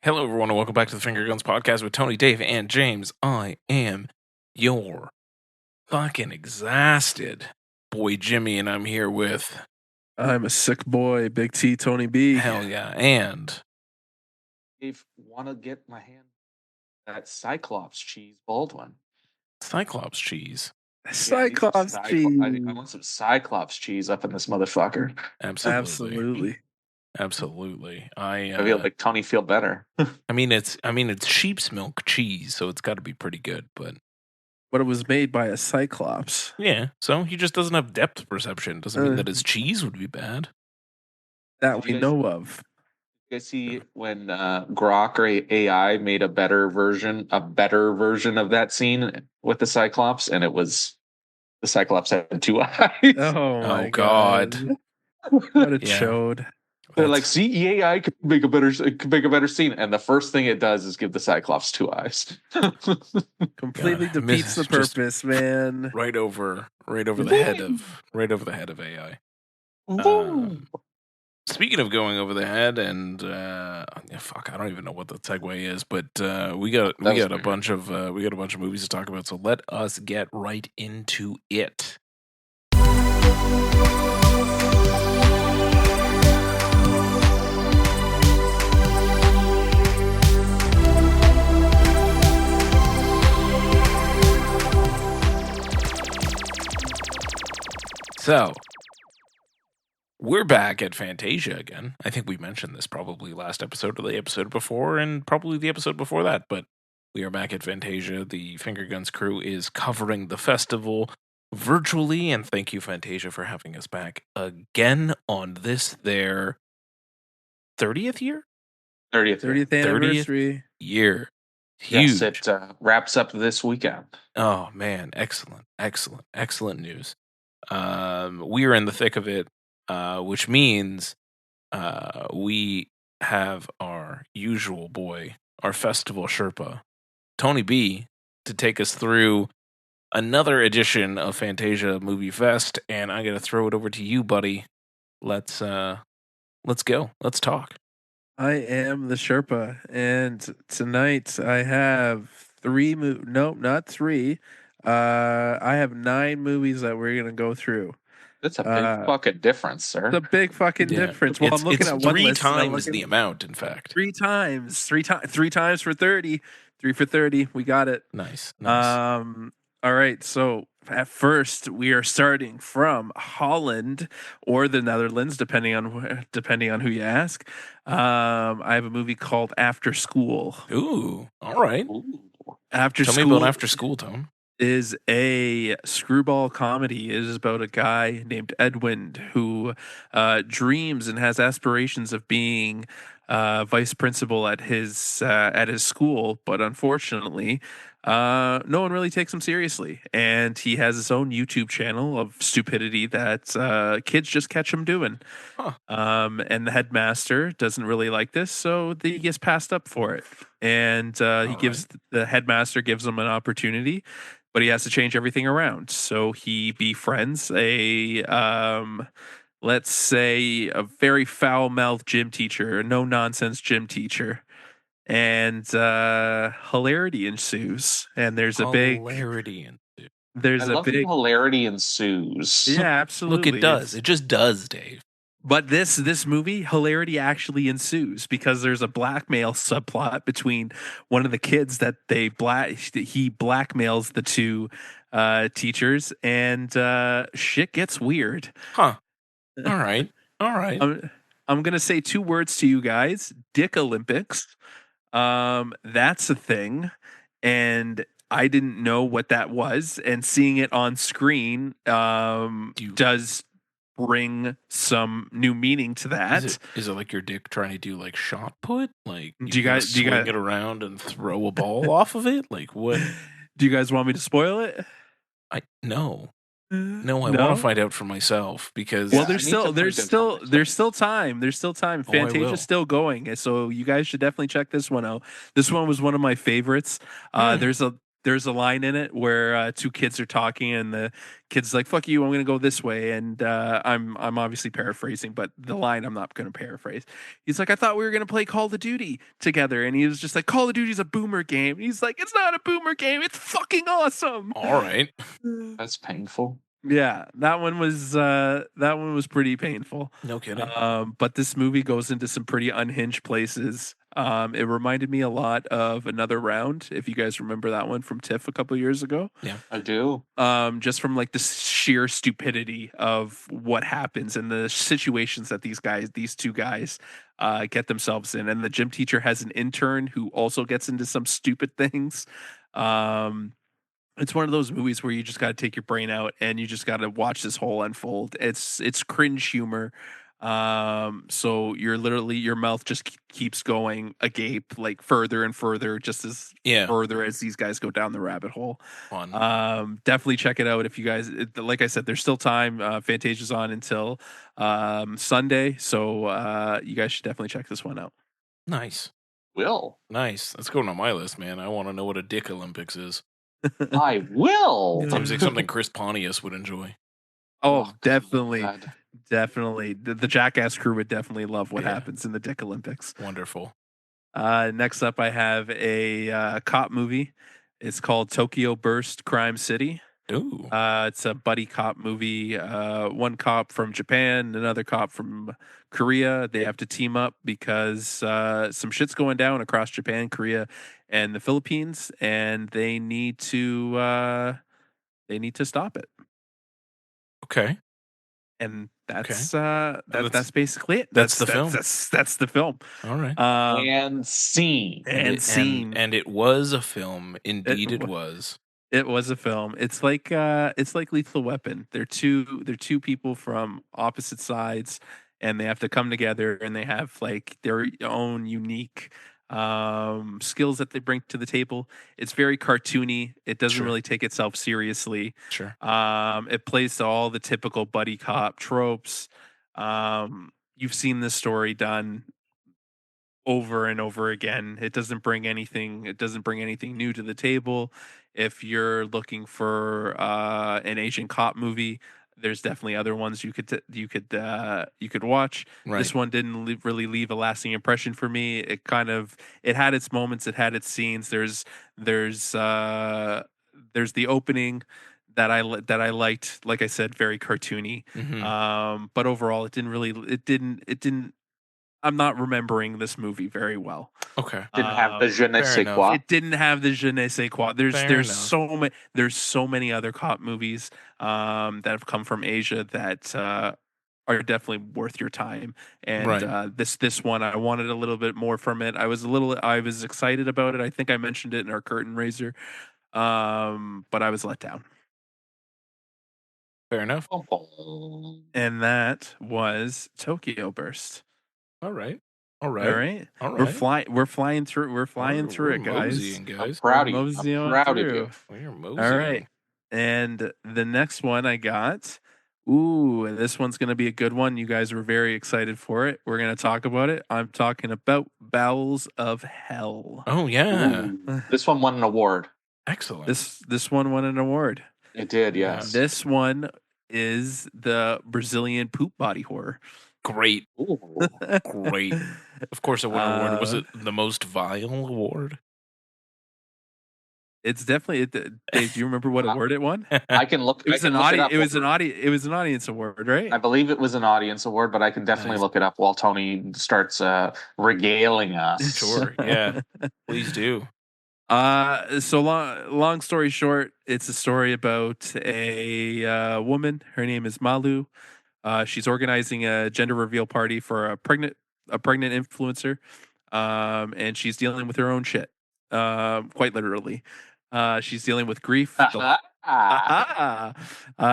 Hello, everyone, and welcome back to the Finger Guns Podcast with Tony, Dave, and James. I am your fucking exhausted boy Jimmy, and I'm here with I'm a sick boy, Big T, Tony B. hell yeah, and Dave, want to get my hand on that Cyclops cheese, Baldwin. Cyclops cheese. Cyclops I cheese. want some Cyclops cheese up in this motherfucker. Absolutely. I feel like Tony feel better. I mean, it's sheep's milk cheese, so it's got to be pretty good. But it was made by a Cyclops. Yeah, so he just doesn't have depth perception. Doesn't mean that his cheese would be bad. That we know of. You guys see when Grok or AI made a better version of that scene with the Cyclops, and it was the Cyclops had two eyes. Oh my God! What a chode! They're like, see, AI could make a better scene, and the first thing it does is give the Cyclops two eyes. Completely defeats the purpose, man. Right over the head of AI. Speaking of going over the head, and fuck, I don't even know what the segue is, but we got a bunch of movies to talk about. So let us get right into it. So, we're back at Fantasia again. I think we mentioned this probably last episode or the episode before and probably the episode before that, but we are back at Fantasia. The Finger Guns crew is covering the festival virtually, and thank you, Fantasia, for having us back again on this, their 30th year? 30th anniversary. Year. Huge. Yes, it wraps up this weekend. Oh, man. Excellent news. We are in the thick of it, which means we have our usual boy, our festival Sherpa, Tony B, to take us through another edition of Fantasia Movie Fest, and I'm gonna throw it over to you, buddy. Let's go. Let's talk. I am the Sherpa, and tonight I have not three. I have 9 movies that we're gonna go through. That's a big fucking difference, sir. It's a big fucking difference. Well, I'm looking at one list. 3 times the amount, in fact. 3 times. 3 times for 30. 3 for 30. We got it. Nice. All right. So at first, we are starting from Holland or the Netherlands, depending on who you ask. I have a movie called After School. Ooh. All right. Tell me about After School, Tom. Is a screwball comedy. It is about a guy named Edwin who dreams and has aspirations of being vice principal at his school, but unfortunately, no one really takes him seriously. And he has his own YouTube channel of stupidity that kids just catch him doing. Huh. And the headmaster doesn't really like this, so he gets passed up for it. And the headmaster gives him an opportunity, but he has to change everything around. So he befriends let's say a very foul-mouthed gym teacher, a no-nonsense gym teacher. And hilarity ensues. And there's a big hilarity ensues. Hilarity ensues. Yeah, absolutely. Look, it does. It just does, Dave. But this movie, hilarity actually ensues because there's a blackmail subplot between one of the kids that he blackmails the 2 teachers, and shit gets weird. Huh. All right. I'm gonna say 2 words to you guys: Dick Olympics. That's a thing, and I didn't know what that was, and seeing it on screen does bring some new meaning to that. Is it like your dick trying to do like shot put? Like, do you guys swing it around and throw a ball off of it? Like, what? Do you guys want me to spoil it? No, I want to find out for myself because there's still time. Fantasia's still going, so you guys should definitely check this one out. This one was one of my favorites. There's there's a line in it where two kids are talking, and the kid's like, "Fuck you, I'm gonna go this way." And I'm obviously paraphrasing, but the line I'm not gonna paraphrase. He's like, "I thought we were gonna play Call of Duty together," and he was just like, "Call of Duty's a boomer game." And he's like, "It's not a boomer game. It's fucking awesome." All right. That's painful. Yeah, that one was pretty painful. No kidding. But this movie goes into some pretty unhinged places. It reminded me a lot of Another Round, if you guys remember that one from TIFF a couple years ago. I do. Just from like the sheer stupidity of what happens and the situations that these two guys, get themselves in. And the gym teacher has an intern who also gets into some stupid things. It's one of those movies where you just got to take your brain out and you just got to watch this whole unfold. It's cringe humor. So your mouth just keeps going agape, like further and further, just as further as these guys go down the rabbit hole. Fun. Definitely check it out if you guys, like I said, there's still time. Fantasia's on until Sunday, so you guys should definitely check this one out. Nice. Nice. That's going on my list, man. I want to know what a Dick Olympics is. I will. Seems like something Chris Pontius would enjoy. Oh, definitely. God. Definitely. The Jackass crew would definitely love what happens in the Dick Olympics. Wonderful. Next up, I have a cop movie. It's called Tokyo Burst Crime City. Ooh. It's a buddy cop movie. One cop from Japan, another cop from Korea. They have to team up because some shit's going down across Japan, Korea, and the Philippines, and they need to stop it. Okay. And that's basically it. That's the film. That's the film. All right. And scene. And it was a film. Indeed, it was. It was a film. It's like Lethal Weapon. They're two people from opposite sides, and they have to come together, and they have like their own unique skills that they bring to the table. It's very cartoony. It doesn't really take itself seriously. Sure. It plays to all the typical buddy cop tropes. You've seen this story done over and over again. It doesn't bring anything new to the table. If you're looking for an Asian cop movie, there's definitely other ones you could watch. Right. This one didn't really leave a lasting impression for me. It had its moments, it had its scenes. There's the opening that I liked, like I said, very cartoony. Mm-hmm. But overall, it didn't. I'm not remembering this movie very well. Okay. Didn't have the je ne sais quoi. It didn't have the je ne sais quoi. There's so many other cop movies that have come from Asia that are definitely worth your time. And this one, I wanted a little bit more from it. I was excited about it. I think I mentioned it in our curtain raiser, but I was let down. Fair enough. And that was Tokyo Burst. All right. We're flying through it, guys. I'm proud of you. We're moseying. All right. And the next one I got, this one's going to be a good one. You guys were very excited for it. We're going to talk about it. I'm talking about Bowels of Hell. Oh, yeah. Ooh. This one won an award. Excellent. This one won an award. It did, yes. This one is the Brazilian poop body horror. Great. Great. Of course, it won an award. Was it the most vile award? It's definitely. Dave, do you remember what award it won? I can look. It was an audience. It was an audience award, right? I believe it was an audience award, but I can definitely look it up while Tony starts regaling us. Sure. Yeah. Please do. So long story short, it's a story about a woman. Her name is Malu. She's organizing a gender reveal party for a pregnant influencer, and she's dealing with her own shit, quite literally. She's dealing with grief.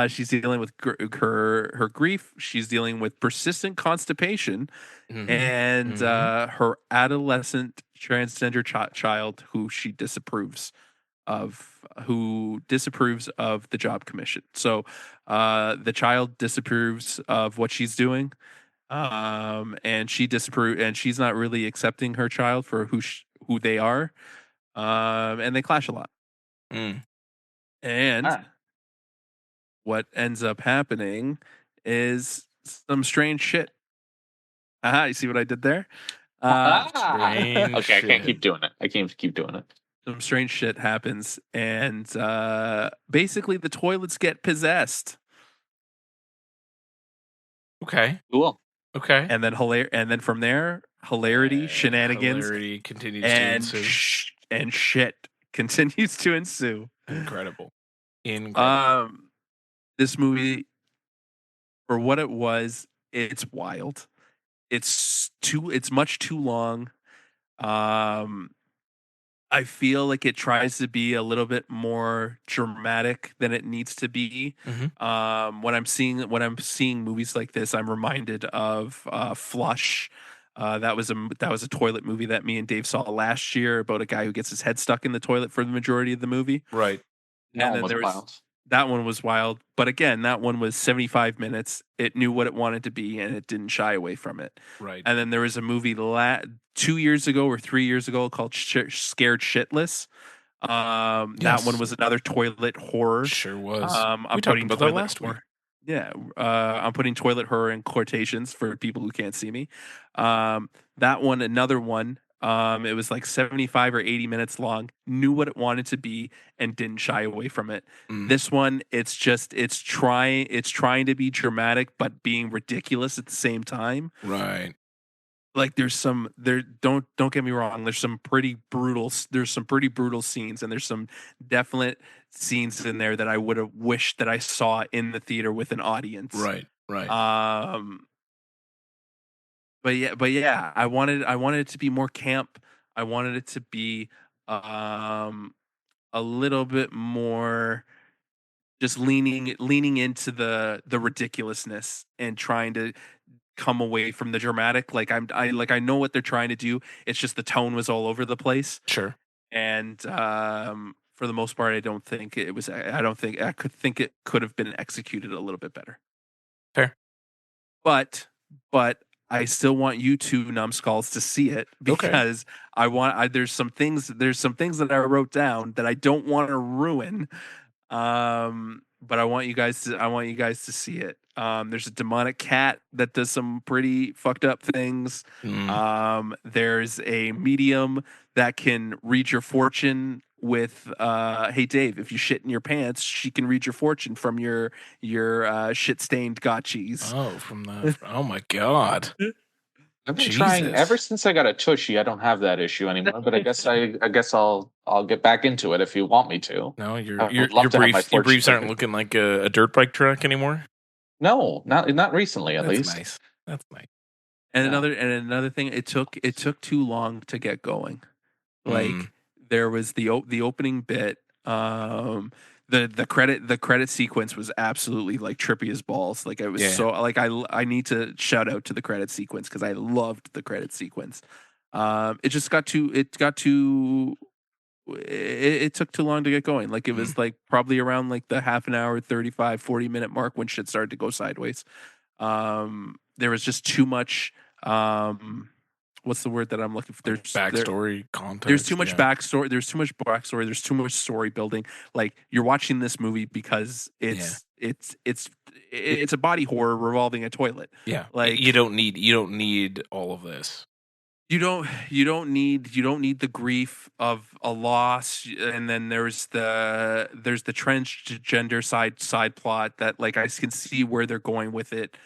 She's dealing with her grief. She's dealing with persistent constipation, and her adolescent transgender child who she disapproves of the job commission. So the child disapproves of what she's doing, and she's not really accepting her child for who they are, and they clash a lot. Mm. And All right. what ends up happening is some strange shit. Aha, you see what I did there? Strange Okay, I can't shit. keep doing it. I can't keep doing it. Some strange shit happens, and basically the toilets get possessed, Okay. Cool. Okay. and then from there, hilarity, shenanigans, Hilarity continues to and ensue. and shit continues to ensue. Incredible. This movie, for what it was, it's wild. It's much too long. Um, I feel like it tries to be a little bit more dramatic than it needs to be. Mhm. When I'm seeing movies like this, I'm reminded of Flush. That was a toilet movie that me and Dave saw last year about a guy who gets his head stuck in the toilet for the majority of the movie. Right. That And one then was there was wild. that one was wild, but again, that one was 75 minutes. It knew what it wanted to be, and it didn't shy away from it. Right. And then there was a movie 2 years ago or 3 years ago called Scared Shitless. That Yes. one was another toilet horror. Sure was. I'm We talked putting about that toilet last horror. week. Yeah, I'm putting toilet horror in quotations for people who can't see me. That one, another one. It was like 75 or 80 minutes long. Knew what it wanted to be and didn't shy away from it. Mm. This one, it's trying to be dramatic but being ridiculous at the same time. Right. Like don't get me wrong, there's some pretty brutal scenes, and there's some definite scenes in there that I would have wished that I saw in the theater with an audience. Right. Right. But yeah, I wanted it to be more camp. I wanted it to be a little bit more just leaning into the ridiculousness and trying to come away from the dramatic. Like I know what they're trying to do. It's just the tone was all over the place. Sure. And for the most part, I don't think it was. I don't think I could think it could have been executed a little bit better. Fair. But I still want you two numbskulls to see it because there's some things that I wrote down that I don't want to ruin. But I want you guys to see it. There's a demonic cat that does some pretty fucked up things. There's a medium that can read your fortune with hey Dave, if you shit in your pants, she can read your fortune from your shit stained gotchis. Oh my god. I've been trying ever since I got a tushy. I don't have that issue anymore, but I guess I'll get back into it if you want me to. No, your briefs aren't looking like a dirt bike truck anymore. No, not recently at least. Nice. That's nice. And another thing, it took too long to get going. Like there was the opening bit. The credit sequence was absolutely like trippy as balls. Like it was so like I need to shout out to the credit sequence because I loved the credit sequence. It took too long to get going. Like it was like probably around like the half an hour, 35, 40-minute mark when shit started to go sideways. There was just too much what's the word that I'm looking for? There's backstory, context. There's too much backstory. There's too much backstory. There's too much story building. Like you're watching this movie because it's a body horror revolving a toilet. Yeah, like you don't need all of this. You don't need the grief of a loss, and then there's the transgender side plot that like I can see where they're going with it.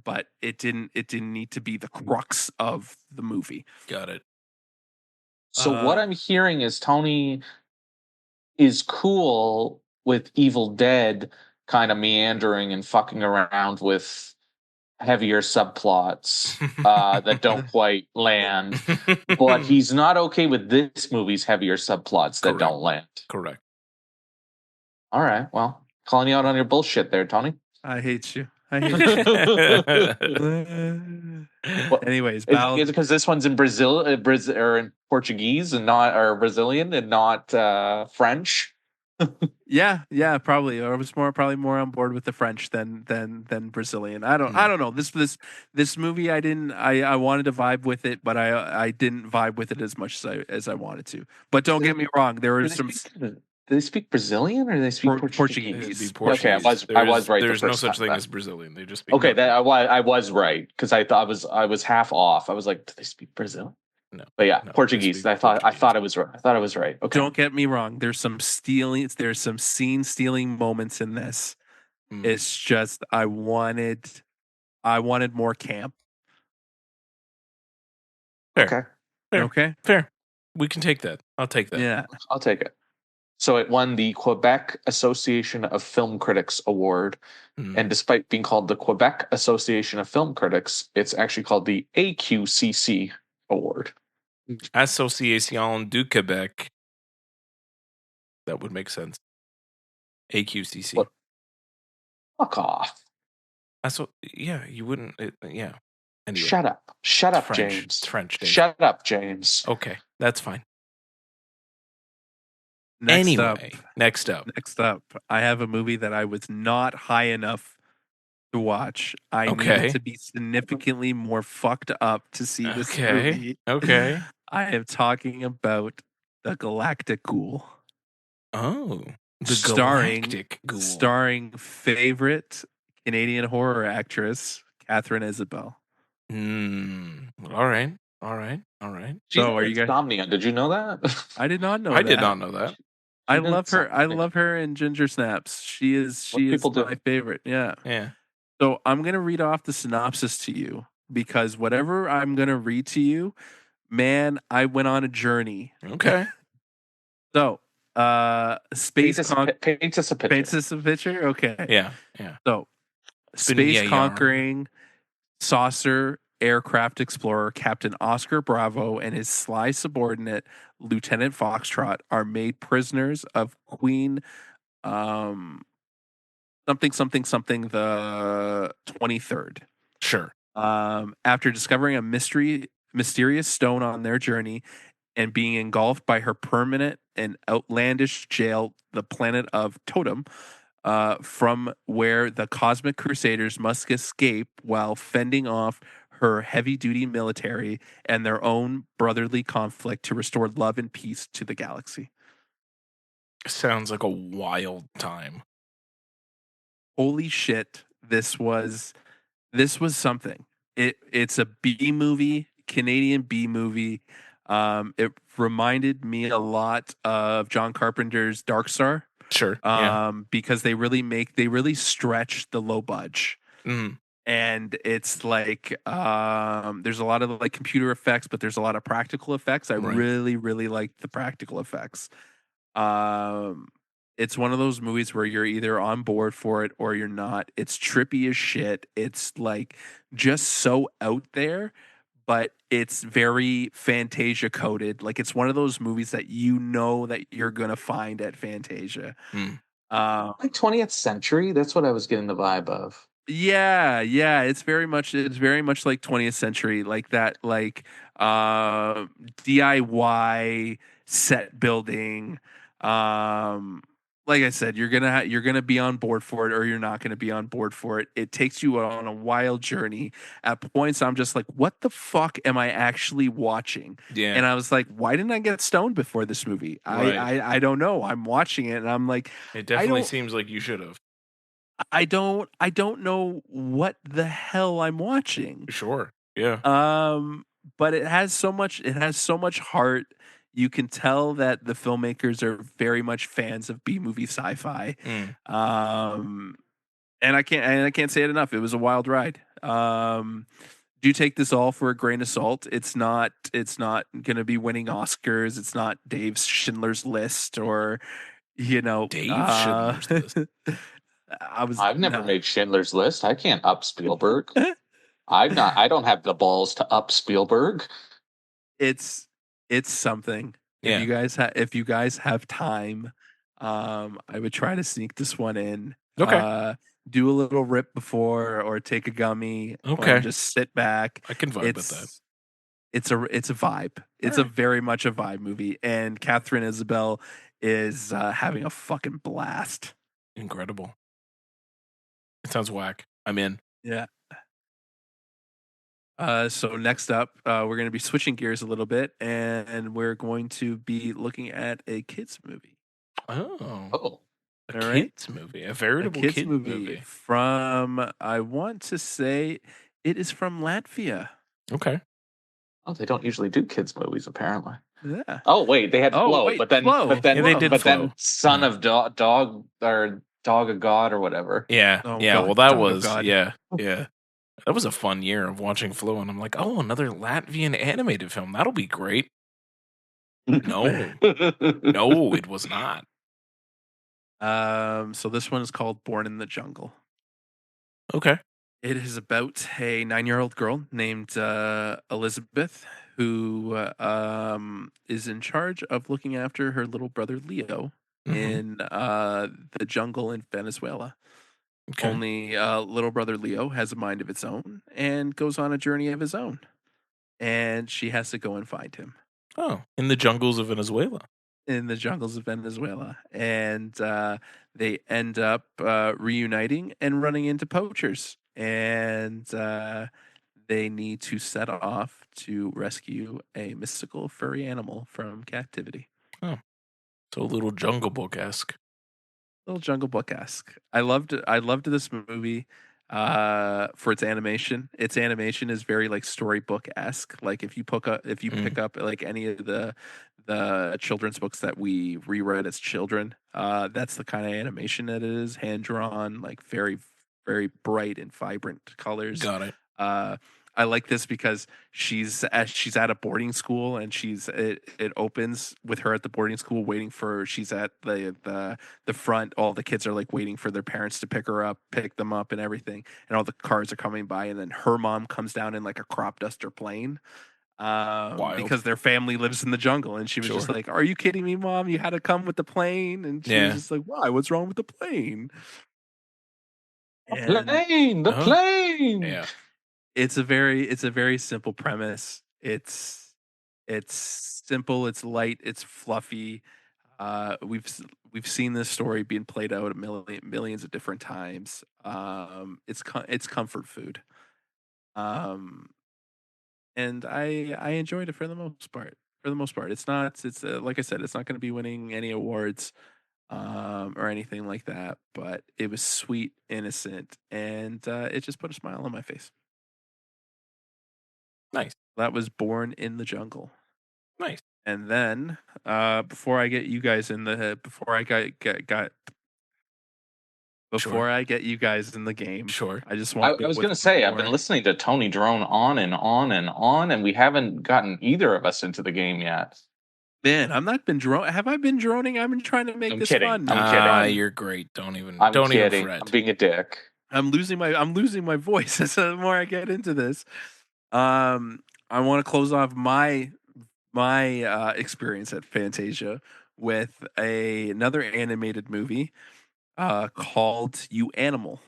But it didn't need to be the crux of the movie. Got it. So what I'm hearing is Tony is cool with Evil Dead kind of meandering and fucking around with heavier subplots that don't quite land, but he's not okay with this movie's heavier subplots that don't land. Correct. All right, well, calling you out on your bullshit there, Tony. I hate you. Anyways, is it because this one's in Brazil or in Portuguese and not or Brazilian and not French? Yeah, probably. I was probably more on board with the French than Brazilian. I don't know. This movie, I wanted to vibe with it, but I didn't vibe with it as much as I wanted to. But don't get me wrong, there Do were they some do they speak Brazilian or do they speak Portuguese. It'd be Portuguese? Okay, Portuguese. I was right the There's no first such time. thing as Brazilian. They just speak. Okay, Portuguese. I was right because I thought I was half off. I was like, do they speak Brazilian? No, But yeah, no, they Portuguese. speak I Portuguese. thought it was right. I thought I was right. Okay. Don't get me wrong. There's some scene stealing moments in this. Mm. It's just I wanted more camp. Fair. Okay. Fair. Okay. Fair. We can take that. I'll take that. Yeah. I'll take it. So it won the Quebec Association of Film Critics Award. Mm. And despite being called the Quebec Association of Film Critics, it's actually called the AQCC Award. Association du Québec. That would make sense. AQCC. What? Fuck off. Yeah, you wouldn't. Yeah. Anyway, Shut up. Shut up, French. James. It's French, Dave. Shut up, James. Okay, that's fine. Next up, I have a movie that I was not high enough to watch. I needed to be significantly more fucked up to see this movie. Okay. I am talking about the Galactic Ghoul. Oh, the Galactic Ghoul. Starring favorite Canadian horror actress, Catherine Isabelle. She's So are you guys? Insomnia. Did you know that? I did not know. I did not know that. I love her. I love her in Ginger Snaps. She is my favorite. Yeah. Yeah. So I'm gonna read off the synopsis to you because whatever I'm gonna read to you, man, I went on a journey. Okay. So, paint us a picture. Paints us a picture. Okay. Yeah. So, space conquering saucer aircraft explorer Captain Oscar Bravo and his sly subordinate Lieutenant Foxtrot are made prisoners of Queen something the 23rd. Sure. After discovering a mysterious stone on their journey and being engulfed by her permanent and outlandish jail, the planet of Totem, from where the Cosmic Crusaders must escape while fending off her heavy-duty military and their own brotherly conflict to restore love and peace to the galaxy. Sounds like a wild time. Holy shit, this was something. It's a B movie, Canadian B movie. It reminded me a lot of John Carpenter's Dark Star. Sure. Because they really stretch the low budge. Mm. And it's like there's a lot of like computer effects, but there's a lot of practical effects. I really, really like the practical effects. It's one of those movies where you're either on board for it or you're not. It's trippy as shit. It's like just so out there, but it's very Fantasia coded. Like it's one of those movies that you know that you're gonna find at Fantasia. Like 20th century. That's what I was getting the vibe of. Yeah. It's very much like 20th century, like that, like DIY set building. Like I said, you're gonna be on board for it or you're not gonna be on board for it. It takes you on a wild journey. At points, I'm just like, what the fuck am I actually watching? Yeah. And I was like, why didn't I get stoned before this movie? I don't know. I'm watching it and I'm like, it definitely seems like you should have. I don't know what the hell I'm watching. Sure. Yeah. But it has so much heart. You can tell that the filmmakers are very much fans of B-movie sci-fi. And I can't say it enough. It was a wild ride. Do take this all for a grain of salt. It's not going to be winning Oscars. It's not Dave's Schindler's List or Dave's Schindler's List. I've never made Schindler's List. I can't up Spielberg. I don't have the balls to up Spielberg. It's something. Yeah. If you guys have time, I would try to sneak this one in. Okay. Do a little rip before or take a gummy. Okay. Or just sit back. I can vibe with that. It's a vibe. It's a very much a vibe movie, and Catherine Isabel is having a fucking blast. Incredible. It sounds whack. I'm in. Yeah. So next up, we're going to be switching gears a little bit, and we're going to be looking at a kids movie. Oh, a all right. kids movie, a veritable kids kid movie from. I want to say it is from Latvia. Okay. Oh, they don't usually do kids movies, apparently. Yeah. Oh wait, they had Flow, wait, but then Flow. Yeah, they did but Flow. then Son of Dog or Dog of God or whatever. Yeah, Oh, yeah. God, Well, that Dog of was God. yeah. That was a fun year of watching Flow, and I'm like, oh, another Latvian animated film. That'll be great. No, no, it was not. So this one is called Born in the Jungle. Okay. It is about a 9-year-old girl named Elizabeth who is in charge of looking after her little brother Leo in the jungle in Venezuela. Okay. Only little brother Leo has a mind of its own and goes on a journey of his own. And she has to go and find him. Oh, in the jungles of Venezuela. In the jungles of Venezuela. And they end up reuniting and running into poachers. And they need to set off to rescue a mystical furry animal from captivity. Oh, so a little Jungle Book-esque. Little Jungle Book-esque. I loved this movie for its animation. Its animation is very like storybook-esque. Like if you pick up like any of the children's books that we reread as children, that's the kind of animation that it is, hand drawn, like very, very bright and vibrant colors. Got it. I like this because she's at a boarding school, and it opens with her at the boarding school waiting for. She's at the front. All the kids are like waiting for their parents to pick them up, and everything. And all the cars are coming by, and then her mom comes down in like a crop duster plane. Because their family lives in the jungle, and she was just like, "Are you kidding me, Mom? You had to come with the plane?" And she was just like, "Why? What's wrong with the plane?" The plane. Yeah. It's a very simple premise. It's simple, it's light, it's fluffy. We've seen this story being played out millions of different times. It's comfort food. And I enjoyed it for the most part. It's like I said, it's not going to be winning any awards or anything like that, but it was sweet, innocent, and it just put a smile on my face. Nice. That was Born in the Jungle. Nice. And then, before I get you guys in the I get you guys in the game, I just want. I was going to say, I've been listening to Tony drone on and on and on, and we haven't gotten either of us into the game yet. Man, I'm not been droning. Have I been droning? I've been trying to make this fun. I'm kidding. You're great. Don't even kidding. fret. I'm being a dick. I'm losing my voice the more I get into this. I want to close off my experience at Fantasia with another animated movie called You Animal.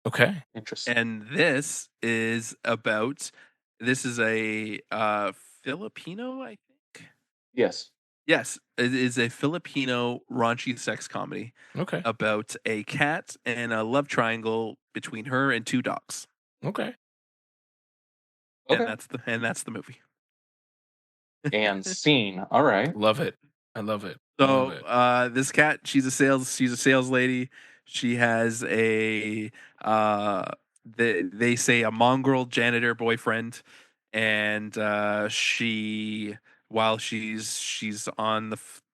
Okay. Interesting. And this is a Filipino, I think. Yes. Yes, it is a Filipino raunchy sex comedy. Okay. About a cat and a love triangle between her and two dogs. Okay. And that's the movie. And scene. All right. Love it. I love it. So this cat, she's a sales lady. She has they say a mongrel janitor boyfriend, and while she's on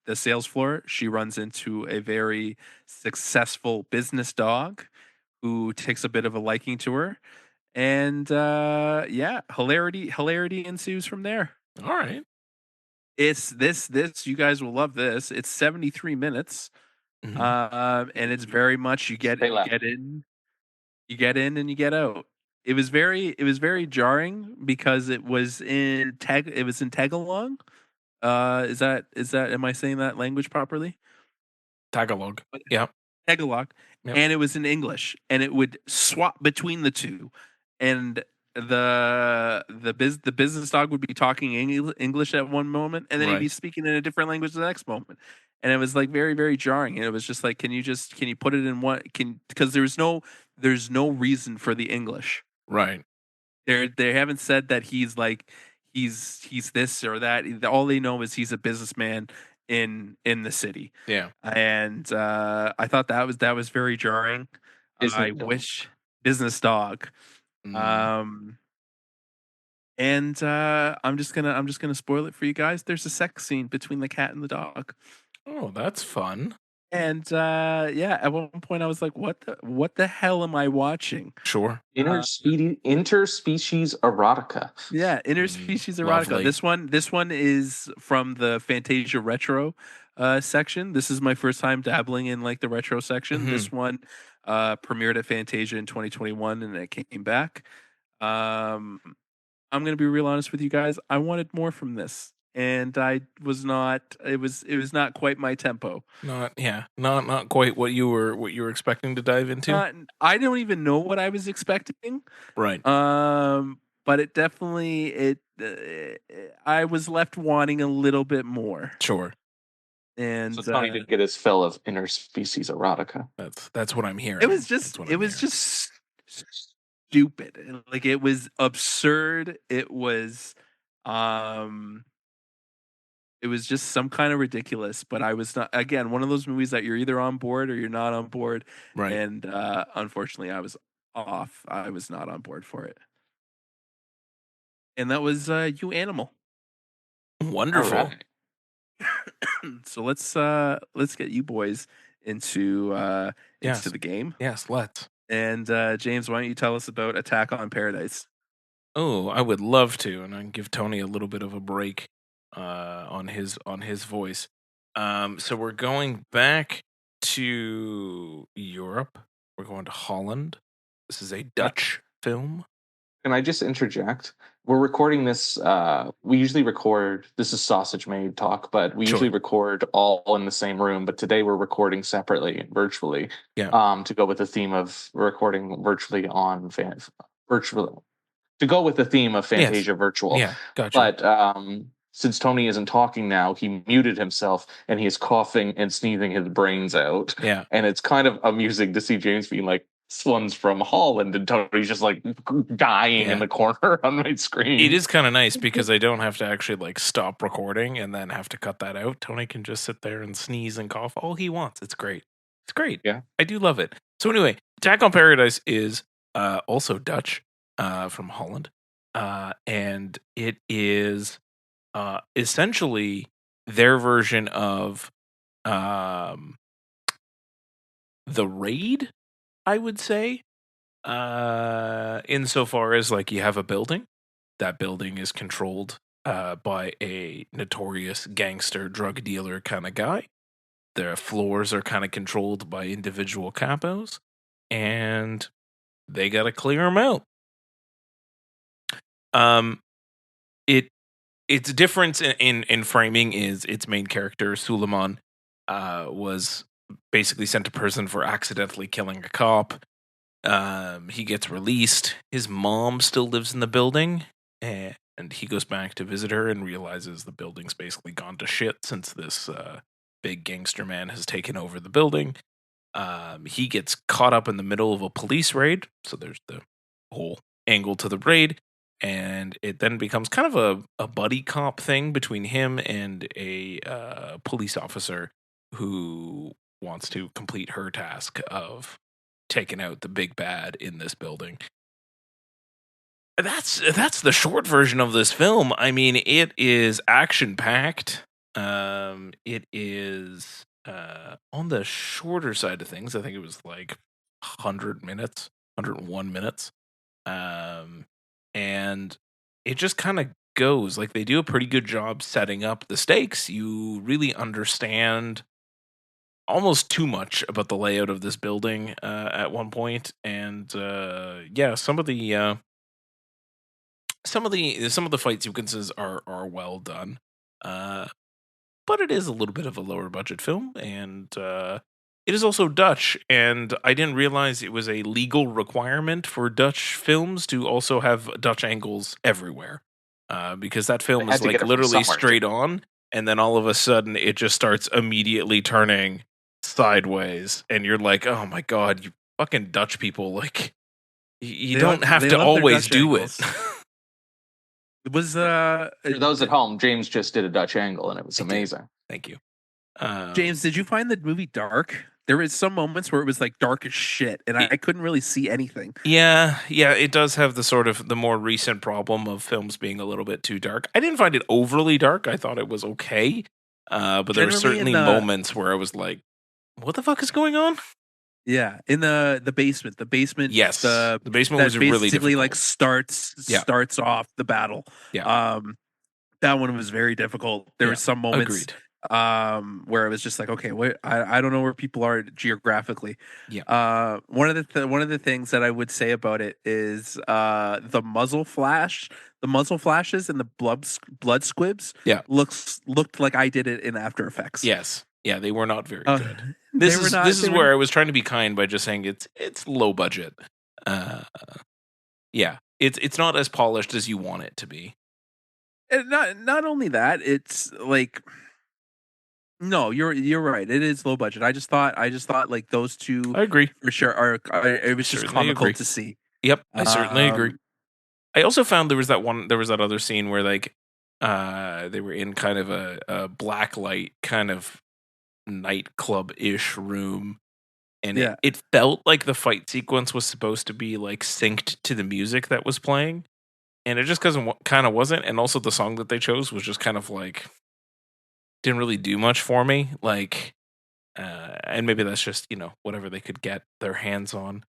the sales floor, she runs into a very successful business dog who takes a bit of a liking to her, and hilarity ensues from there. All right. It's this you guys will love this. It's 73 minutes. And it's very much you get in and you get out. It was very jarring because it was in Tagalog. Is that am I saying that language properly? Tagalog. Yeah. Tagalog. Yep. And it was in English, and it would swap between the two. And the business dog would be talking English at one moment, and then he'd be Right. speaking in a different language the next moment, and it was like very very jarring. And it was just like, can you put it in one, because there's no reason for the English. Right. They haven't said that he's like he's this or that. All they know is he's a businessman in the city. Yeah. And I thought that was very jarring. I wish business dog. Mm. And I'm just gonna spoil it for you guys. There's a sex scene between the cat and the dog. Oh, that's fun. And yeah, at one point I was like, what the hell am I watching? Sure. Interspecies erotica. Yeah, interspecies erotica. Lovely. This one is from the Fantasia retro section. This is my first time dabbling in like the retro section. Mhm. This one premiered at Fantasia in 2021 and it came back. I'm gonna be real honest with you guys. I wanted more from this, and I was not. It was not quite my tempo. Not quite what you were expecting to dive into. I don't even know what I was expecting. Right. But it definitely I was left wanting a little bit more. Sure. And so Tony did get his fill of interspecies erotica. That's what I'm hearing. It was just stupid. Like, it was absurd. It was just some kind of ridiculous, but I was not, again, one of those movies that you're either on board or you're not on board. Right. And unfortunately I was off. I was not on board for it. And that was You Animal. Wonderful. Right. So let's get you boys into the game. Yes, let's. And James, why don't you tell us about Attack on Paradise? Oh, I would love to, and I can give Tony a little bit of a break on his voice. So we're going back to Europe. We're going to Holland. This is a Dutch film. Can I just interject? We're recording this. We usually record. This is Sausage Made talk, but we usually record all in the same room. But today we're recording separately, virtually. Yeah. To go with the theme of recording virtually on virtual. To go with the theme of Fantasia Virtual. Yeah, gotcha. But since Tony isn't talking now, he muted himself and he is coughing and sneezing his brains out. Yeah. And it's kind of amusing to see James being like, this one's from Holland, and Tony's just like dying in the corner on my screen. It is kind of nice because I don't have to actually like stop recording and then have to cut that out. Tony can just sit there and sneeze and cough all he wants. It's great. It's great. Yeah. I do love it. So anyway, Attack on Paradise is also Dutch, from Holland. And it is essentially their version of The Raid, I would say, insofar as like you have a building. That building is controlled by a notorious gangster drug dealer kind of guy. Their floors are kind of controlled by individual capos, and they got to clear them out. Its difference in framing is its main character, Suleiman, was basically sent to prison for accidentally killing a cop. He gets released. His mom still lives in the building, and he goes back to visit her and realizes the building's basically gone to shit since this big gangster man has taken over the building. He gets caught up in the middle of a police raid, so there's the whole angle to the raid. And it then becomes kind of a buddy cop thing between him and a police officer who wants to complete her task of taking out the big bad in this building. That's the short version of this film. I mean, it is action-packed. It is on the shorter side of things. I think it was like 100 minutes, 101 minutes. And it just kind of goes. Like, they do a pretty good job setting up the stakes. You really understand almost too much about the layout of this building at one point. And some of the fight sequences are well done. But it is a little bit of a lower budget film, and It is also Dutch, and I didn't realize it was a legal requirement for Dutch films to also have Dutch angles everywhere. Because that They film had is to like get it from literally somewhere. straight on, and then all of a sudden it just starts immediately turning sideways, and you're like, oh my god, you fucking Dutch people, like you don't have they to love their always Dutch do it. angles. It was For those at home, James just did a Dutch angle, and it was I did. amazing. Thank you. James, did you find the movie dark? There was some moments where it was like dark as shit, and I couldn't really see anything. Yeah, it does have the sort of the more recent problem of films being a little bit too dark. I didn't find it overly dark. I thought it was okay. But there were Generally in certainly moments where I was like, what the fuck is going on? Yeah, in the basement. The basement. Yes. The The basement that was really basically difficult. like starts off the battle. Yeah. That one was very difficult. There Yeah, were some moments agreed. where it was just like, okay, I don't know where people are geographically. Yeah. One of the things that I would say about it is the muzzle flashes and the blood squibs Yeah. looked like I did it in After Effects. Yes. Yeah, they were not very Uh, good. they This were is not- this they is were where I was trying to be kind by just saying it's low budget. Yeah. It's not as polished as you want it to be. And not only that, it's like no, you're right. It is low budget. I just thought like those two I agree. for sure it was just Certainly comical agree. to see. Yep, I certainly agree. Um, I also found there was that other scene where like they were in kind of a black light kind of nightclub ish room, and Yeah. it felt like the fight sequence was supposed to be like synced to the music that was playing, and it just kind of wasn't. And also the song that they chose was just kind of like didn't really do much for me. Like, and maybe that's just whatever they could get their hands on.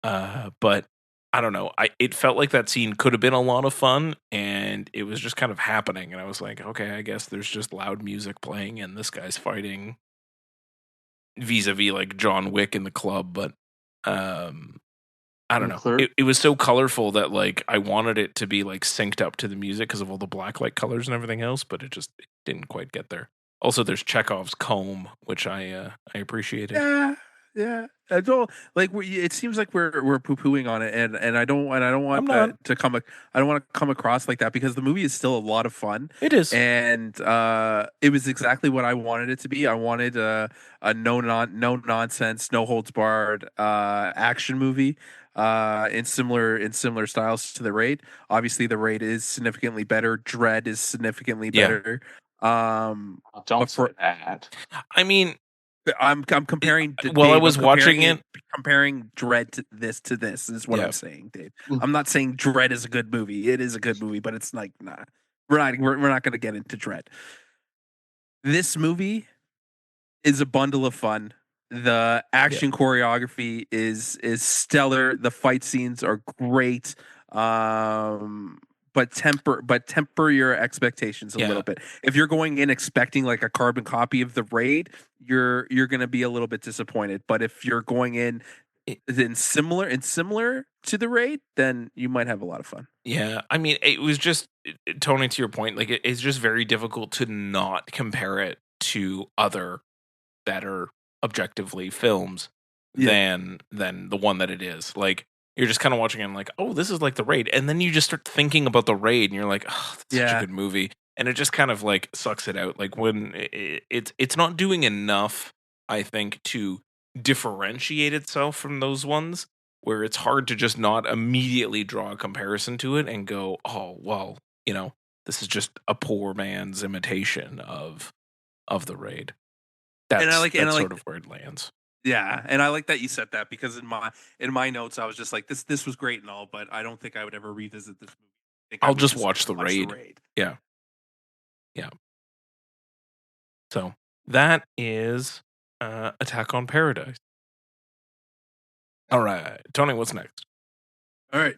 But I don't know. It felt like that scene could have been a lot of fun, and it was just kind of happening. And I was like, okay, I guess there's just loud music playing, and this guy's fighting vis-a-vis like John Wick in the club. But I don't know. It was so colorful that like I wanted it to be like synced up to the music because of all the black light colors and everything else, but it didn't quite get there. Also, there's Chekhov's comb, which I appreciated. Yeah. I don't like. It seems like we're poo pooing on it, and I don't want that to come. I don't want to come across like that because the movie is still a lot of fun. It is, and it was exactly what I wanted it to be. I wanted a no nonsense, no holds barred action movie. In similar styles to the Raid. Obviously, the Raid is significantly better. Dread is significantly better. Don't say that. I mean, I'm comparing. While I Dave, was watching it, comparing Dread to this is what I'm saying, Dave. I'm not saying Dread is a good movie. It is a good movie, but it's like nah, we're not going to get into Dread. This movie is a bundle of fun. The action choreography is stellar. The fight scenes are great. But temper your expectations a little bit. If you're going in expecting like a carbon copy of the Raid, you're going to be a little bit disappointed. But if you're going in similar to the Raid, then you might have a lot of fun. Yeah, I mean, it was just Tony, to your point, like it's just very difficult to not compare it to other better objectively films than the one that it is. Like you're just kind of watching it and like, oh, this is like the Raid, and then you just start thinking about the Raid, and you're like, oh, that's such a good movie, and it just kind of like sucks it out. Like when it's not doing enough, I think, to differentiate itself from those ones, where it's hard to just not immediately draw a comparison to it and go, oh, well, this is just a poor man's imitation of the Raid. That's sort of where it lands. Yeah, and I like that you said that because in my notes I was just like this was great and all, but I don't think I would ever revisit this movie. I'll just watch the Raid. Yeah. So that is Attack on Paradise. All right, Tony, what's next? All right,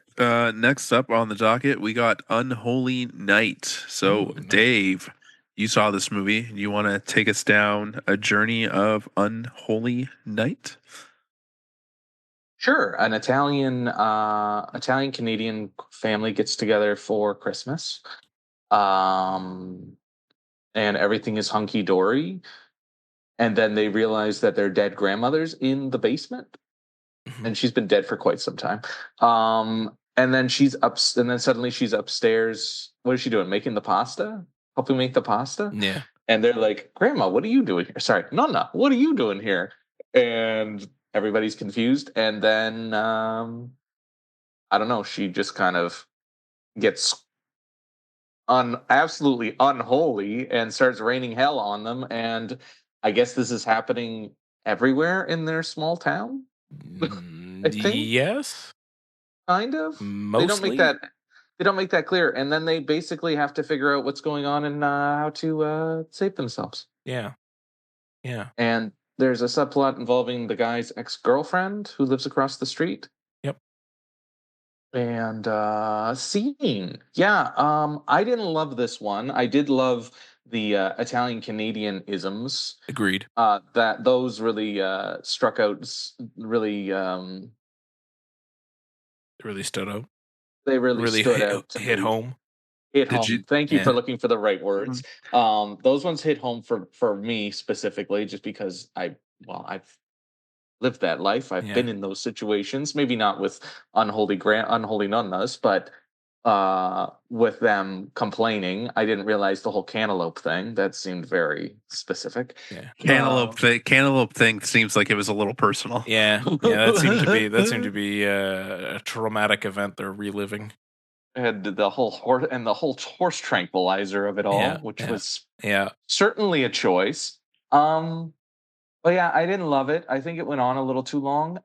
next up on the docket we got Unholy Night. So Dave, you saw this movie. You want to take us down a journey of Unholy Night? Sure. An Italian Canadian family gets together for Christmas, and everything is hunky dory. and then they realize that their dead grandmother's in the basement, and she's been dead for quite some time. And then and then suddenly she's upstairs. What is she doing? Making the pasta? Helping make the pasta? Yeah. And they're like, "Grandma, what are you doing here?" Sorry, Nonna, what are you doing here? And everybody's confused. And then I don't know. She just kind of gets absolutely unholy and starts raining hell on them. And I guess this is happening everywhere in their small town. I think Yes. kind of. Mostly. They don't make that clear, and then they basically have to figure out what's going on and how to save themselves. Yeah. And there's a subplot involving the guy's ex-girlfriend who lives across the street. Yep. And scene. Yeah, I didn't love this one. I did love the Italian Canadian isms. Agreed. That those really struck out really Really stood out. they really stood out. Hit home. Thank you for looking for the right words. Those ones hit home for me specifically, just because I've lived that life. I've been in those situations. Maybe not with unholy nonnas, but with them complaining. I didn't realize the whole cantaloupe thing. That seemed very specific. Yeah. Cantaloupe thing seems like it was a little personal. Yeah. That seemed to be a traumatic event they're reliving. And the whole horse tranquilizer of it all, which was certainly a choice. But yeah, I didn't love it. I think it went on a little too long.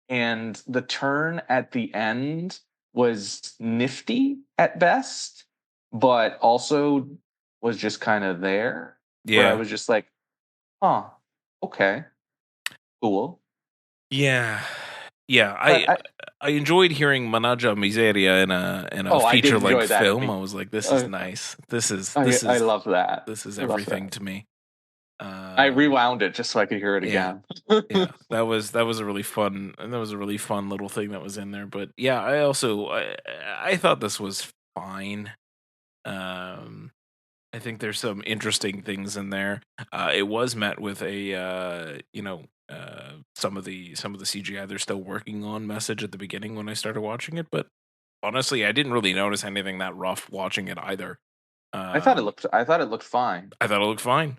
And the turn at the end was nifty at best, but also was just kind of there. Yeah. Where I was just like, huh, okay, cool. Yeah. I enjoyed hearing Manaja Miseria in a feature-length film. I was like, this is nice. I love that. This is everything to me. I rewound it just so I could hear it again. That was a really fun little thing that was in there. But yeah, I thought this was fine. I think there's some interesting things in there. It was met with a some of the CGI they're still working on message at the beginning when I started watching it, but honestly, I didn't really notice anything that rough watching it either. I thought it looked fine. I thought it looked fine.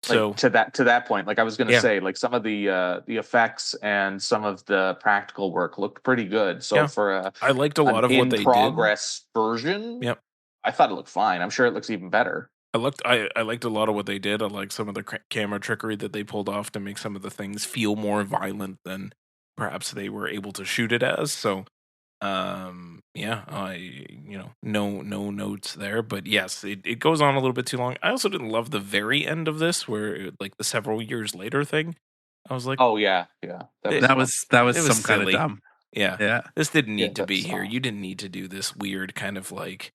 So to that point, like I was going to say, like some of the effects and some of the practical work looked pretty good. So for I liked a lot of what they did. In progress version. Yep. I thought it looked fine. I'm sure it looks even better. I liked a lot of what they did. I liked some of the camera trickery that they pulled off to make some of the things feel more violent than perhaps they were able to shoot it as. So, no notes there, but yes, it goes on a little bit too long. I also didn't love the very end of this, where like the several years later thing. I was like, oh yeah, that was some kind of dumb. Yeah. This didn't need to be here. You didn't need to do this weird kind of like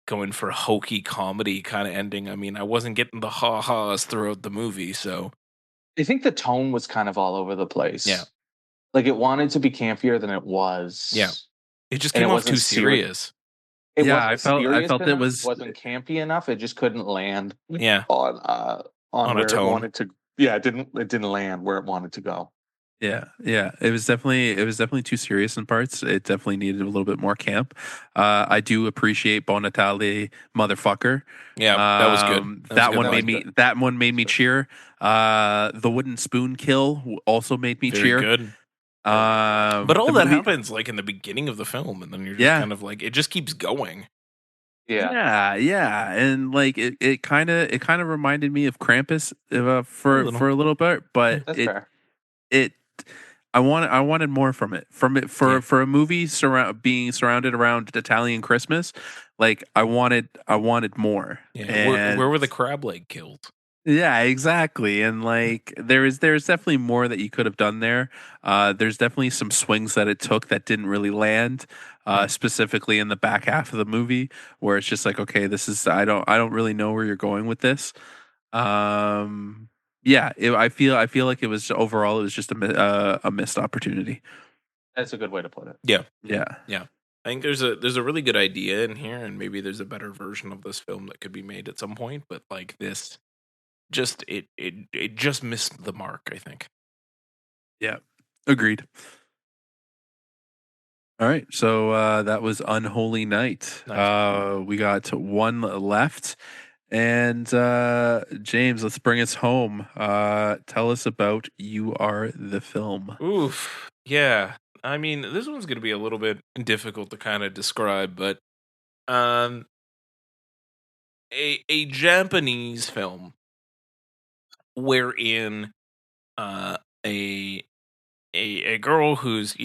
going for hokey comedy kind of ending. I mean, I wasn't getting the ha-has throughout the movie, so I think the tone was kind of all over the place. Yeah. Like it wanted to be campier than it was. Yeah. It just came off too serious. I felt it wasn't campy enough. It just couldn't land. Yeah. On a tone. It wanted to. Yeah, it didn't land where it wanted to go. Yeah. It was definitely too serious in parts. It definitely needed a little bit more camp. I do appreciate Bon Natale motherfucker. Yeah, that was good. That one made me cheer. The wooden spoon kill also made me cheer. Good. But all that happens like in the beginning of the film, and then you're just kind of like it just keeps going. Yeah, and like it kind of reminded me of Krampus for a little bit, but I wanted more from it. For a movie being surrounded around Italian Christmas, like I wanted more. Yeah, where were the crab leg killed? Yeah, exactly. And like there's definitely more that you could have done there. There's definitely some swings that it took that didn't really land, specifically in the back half of the movie, where it's just like, okay, this is I don't really know where you're going with this. I feel like it was just a missed opportunity. That's a good way to put it. Yeah. I think there's a really good idea in here, and maybe there's a better version of this film that could be made at some point. But like this just it just missed the mark, I think. Yeah, agreed. All right, so that was Unholy Night. Nice. We got one left, and James, let's bring us home. Tell us about You Are the Film. Oof. Yeah. I mean, this one's going to be a little bit difficult to kind of describe, but um a Japanese film wherein uh a a girl who's,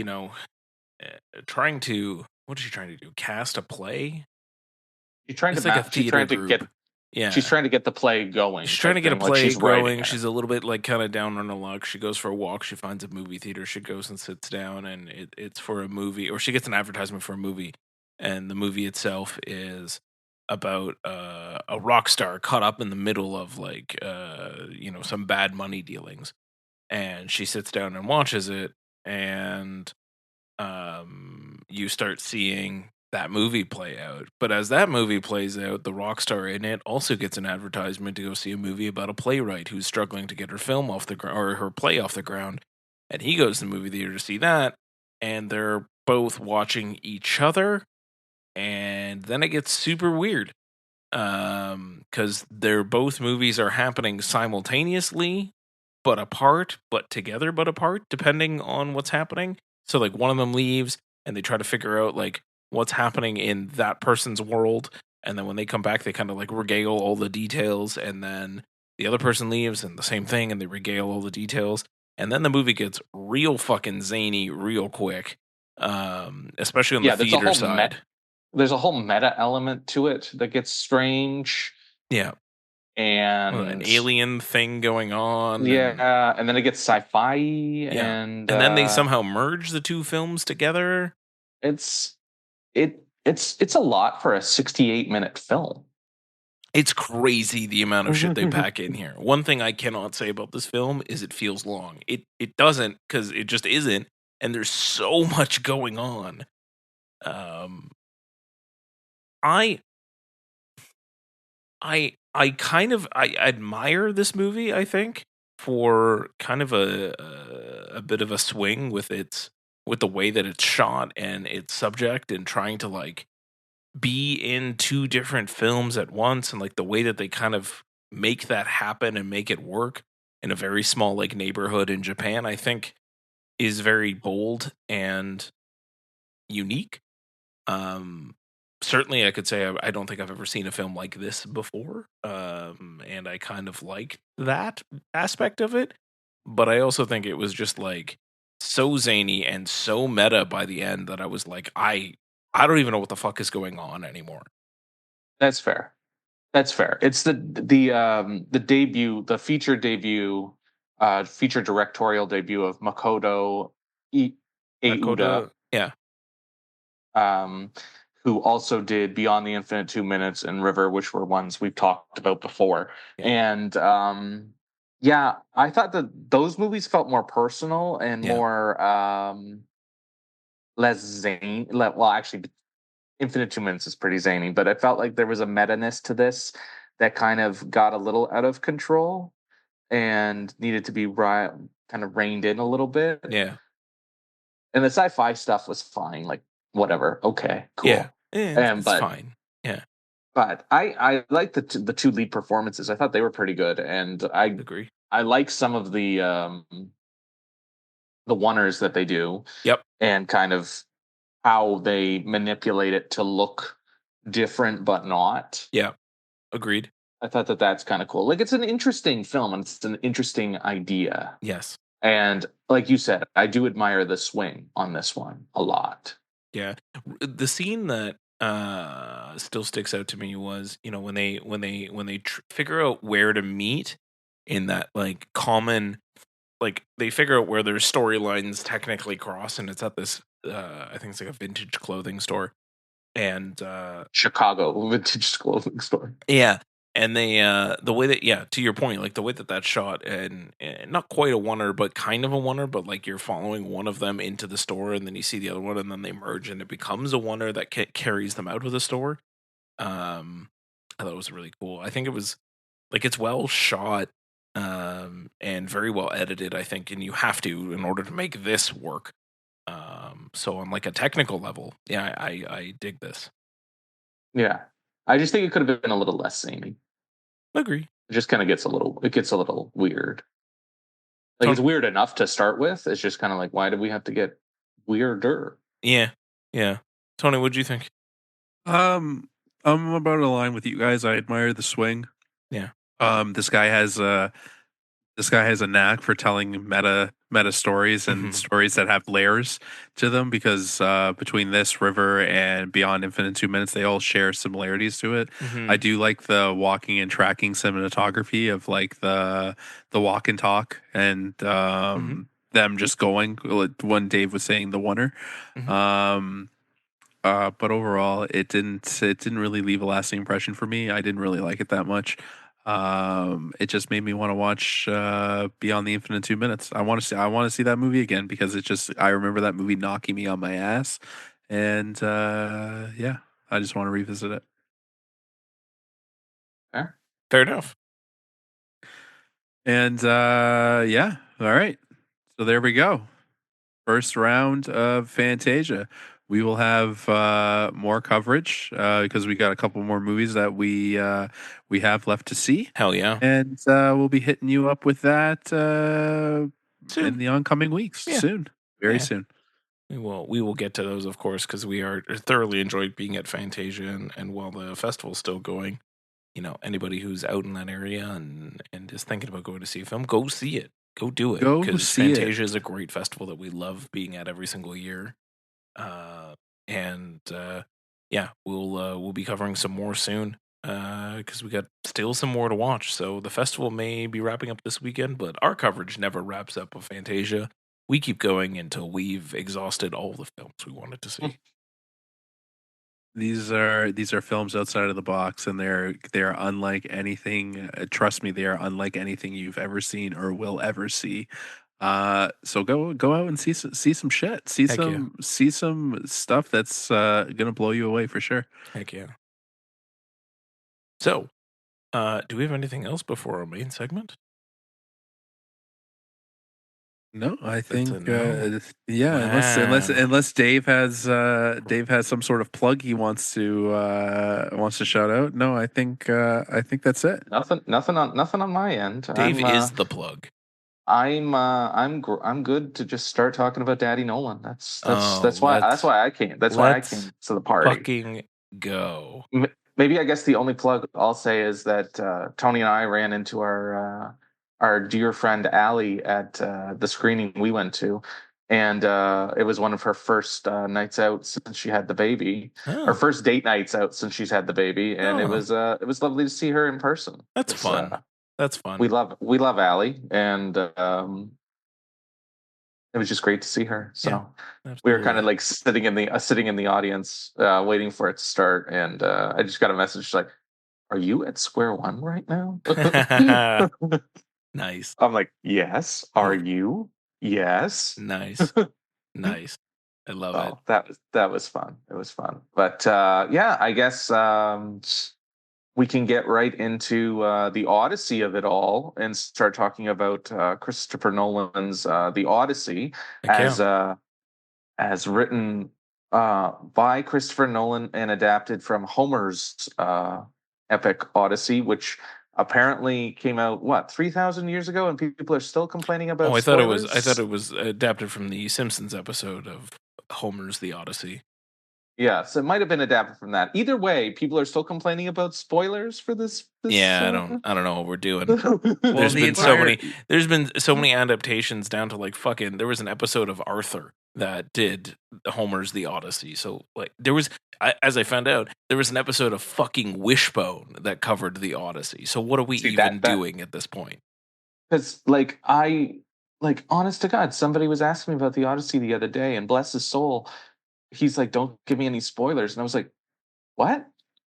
trying to, what is she trying to do? Cast a play? She's trying to It's like a she's theater trying to get group. Yeah. she's trying to get the play going. She's trying to Type get a thing. Like play she's writing growing. it. She's a little bit like kind of down on her luck. She goes for a walk. She finds a movie theater. She goes and sits down, and it's for a movie, or she gets an advertisement for a movie, and the movie itself is about a rock star caught up in the middle of like some bad money dealings, and she sits down and watches it, and you start seeing that movie play out. But as that movie plays out, the rock star in it also gets an advertisement to go see a movie about a playwright who's struggling to get her film off the ground, or her play off the ground. And he goes to the movie theater to see that, and they're both watching each other. And then it gets super weird. Because they're both movies are happening simultaneously, but apart, but together, but apart, depending on what's happening. So like one of them leaves and they try to figure out like what's happening in that person's world, and then when they come back they kind of like regale all the details, and then the other person leaves and the same thing, and they regale all the details, and then the movie gets real fucking zany real quick, especially on the theater side. There's a whole meta element to it that gets strange. Yeah. And an alien thing going on. And then it gets sci-fi. Yeah. And then they somehow merge the two films together. It's a lot for a 68-minute film. It's crazy the amount of shit they pack in here. One thing I cannot say about this film is it feels long. It doesn't, because it just isn't, and there's so much going on. I kind of I admire this movie, I think, for kind of a bit of a swing with the way that it's shot and its subject, and trying to like be in two different films at once, and like the way that they kind of make that happen and make it work in a very small like neighborhood in Japan, I think is very bold and unique. Certainly I could say I don't think I've ever seen a film like this before, and I kind of like that aspect of it, but I also think it was just like so zany and so meta by the end that I was like, I don't even know what the fuck is going on anymore. That's fair. It's the debut, the feature debut, feature directorial debut of Makoto Uda. Yeah. Who also did Beyond the Infinite 2 Minutes and River, which were ones we've talked about before. Yeah. And I thought that those movies felt more personal and more less zany. Well, actually, Infinite 2 Minutes is pretty zany, but it felt like there was a meta-ness to this that kind of got a little out of control and needed to be kind of reined in a little bit. Yeah. And the sci-fi stuff was fine, like whatever, okay, cool. Yeah. It's fine. Yeah. But I like the two lead performances. I thought they were pretty good, and I agree. I like some of the oneers that they do. Yep. And kind of how they manipulate it to look different but not. Yeah. Agreed. I thought that that's kind of cool. Like, it's an interesting film and it's an interesting idea. Yes. And like you said, I do admire the swing on this one a lot. Yeah. The scene that still sticks out to me was, when they figure out where to meet in that like common, like they figure out where their storylines technically cross, and it's at this I think it's like a vintage clothing store, and Chicago vintage clothing store. Yeah. And they, the way that, to your point, like the way that that's shot, and not quite a oneer, but kind of a oneer, but like you're following one of them into the store, and then you see the other one, and then they merge, and it becomes a oneer that carries them out of the store. I thought it was really cool. I think it was Like it's well shot, and very well edited, I think, and you have to in order to make this work. So on like a technical level, yeah, I dig this. Yeah, I just think it could have been a little less samey. Agree. It just kind of gets a little weird. Like it's weird enough to start with. It's just kind of like, why do we have to get weirder? Yeah. Tony, what'd you think? I'm about to align with you guys. I admire the swing. Yeah. This guy has a knack for telling meta stories and stories that have layers to them, because between this, River, and Beyond Infinite 2 Minutes, they all share similarities to it. I do like the walking and tracking cinematography of like the walk and talk and them just going when Dave was saying the oneer. But overall, it didn't really leave a lasting impression for me. I didn't really like it that much. It just made me want to watch Beyond the Infinite 2 Minutes. I want to see that movie again, because I remember that movie knocking me on my ass, and yeah, I just want to revisit it. Fair enough. And yeah, all right. So there we go. First round of Fantasia. We will have more coverage because we got a couple more movies that we have left to see. Hell yeah! And we'll be hitting you up with that in the oncoming weeks. Yeah. Soon, very soon. We will get to those, of course, because we are thoroughly enjoyed being at Fantasia, and while the festival's still going, anybody who's out in that area and is thinking about going to see a film, go see it. Go do it. Because Fantasia is a great festival that we love being at every single year. Yeah, we'll be covering some more soon because we got still some more to watch. So the festival may be wrapping up this weekend, but our coverage never wraps up with Fantasia. We keep going until we've exhausted all the films we wanted to see. These are films outside of the box, and they're unlike anything. Trust me, they are unlike anything you've ever seen or will ever see. So go out and see some shit. See some stuff that's gonna blow you away for sure. Heck yeah. So, do we have anything else before our main segment? No, I think yeah. Unless Dave has some sort of plug he wants to shout out. No, I think that's it. Nothing on my end. Dave is the plug. I'm good to just start talking about Daddy Nolan. That's why I came. That's why I came to the party. Fucking go. Maybe I guess the only plug I'll say is that Tony and I ran into our dear friend Allie at the screening we went to, and it was one of her first nights out since she had the baby. Her first date nights out since she's had the baby, and it was lovely to see her in person. That's fun. That's fun. We love Allie, and it was just great to see her. So we were kind of like sitting in the audience, waiting for it to start, and I just got a message like, "Are you at square one right now?" Nice. I'm like, "Yes." Are you? Yes. Nice. Nice. I love it. That was fun. It was fun. But yeah, I guess we can get right into the Odyssey of it all and start talking about Christopher Nolan's The Odyssey as written by Christopher Nolan and adapted from Homer's epic Odyssey, which apparently came out 3,000 years ago, and people are still complaining about. I thought it was adapted from the Simpsons episode of Homer's The Odyssey. Yeah, so it might have been adapted from that. Either way, people are still complaining about spoilers for this. Yeah, I don't know what we're doing. There's been so many adaptations down to like fucking. There was an episode of Arthur that did Homer's The Odyssey. So like there was, as I found out, there was an episode of fucking Wishbone that covered The Odyssey. So what are we doing at this point? Because honest to God, somebody was asking me about The Odyssey the other day, and bless his soul, he's like, "Don't give me any spoilers," and I was like, "What?"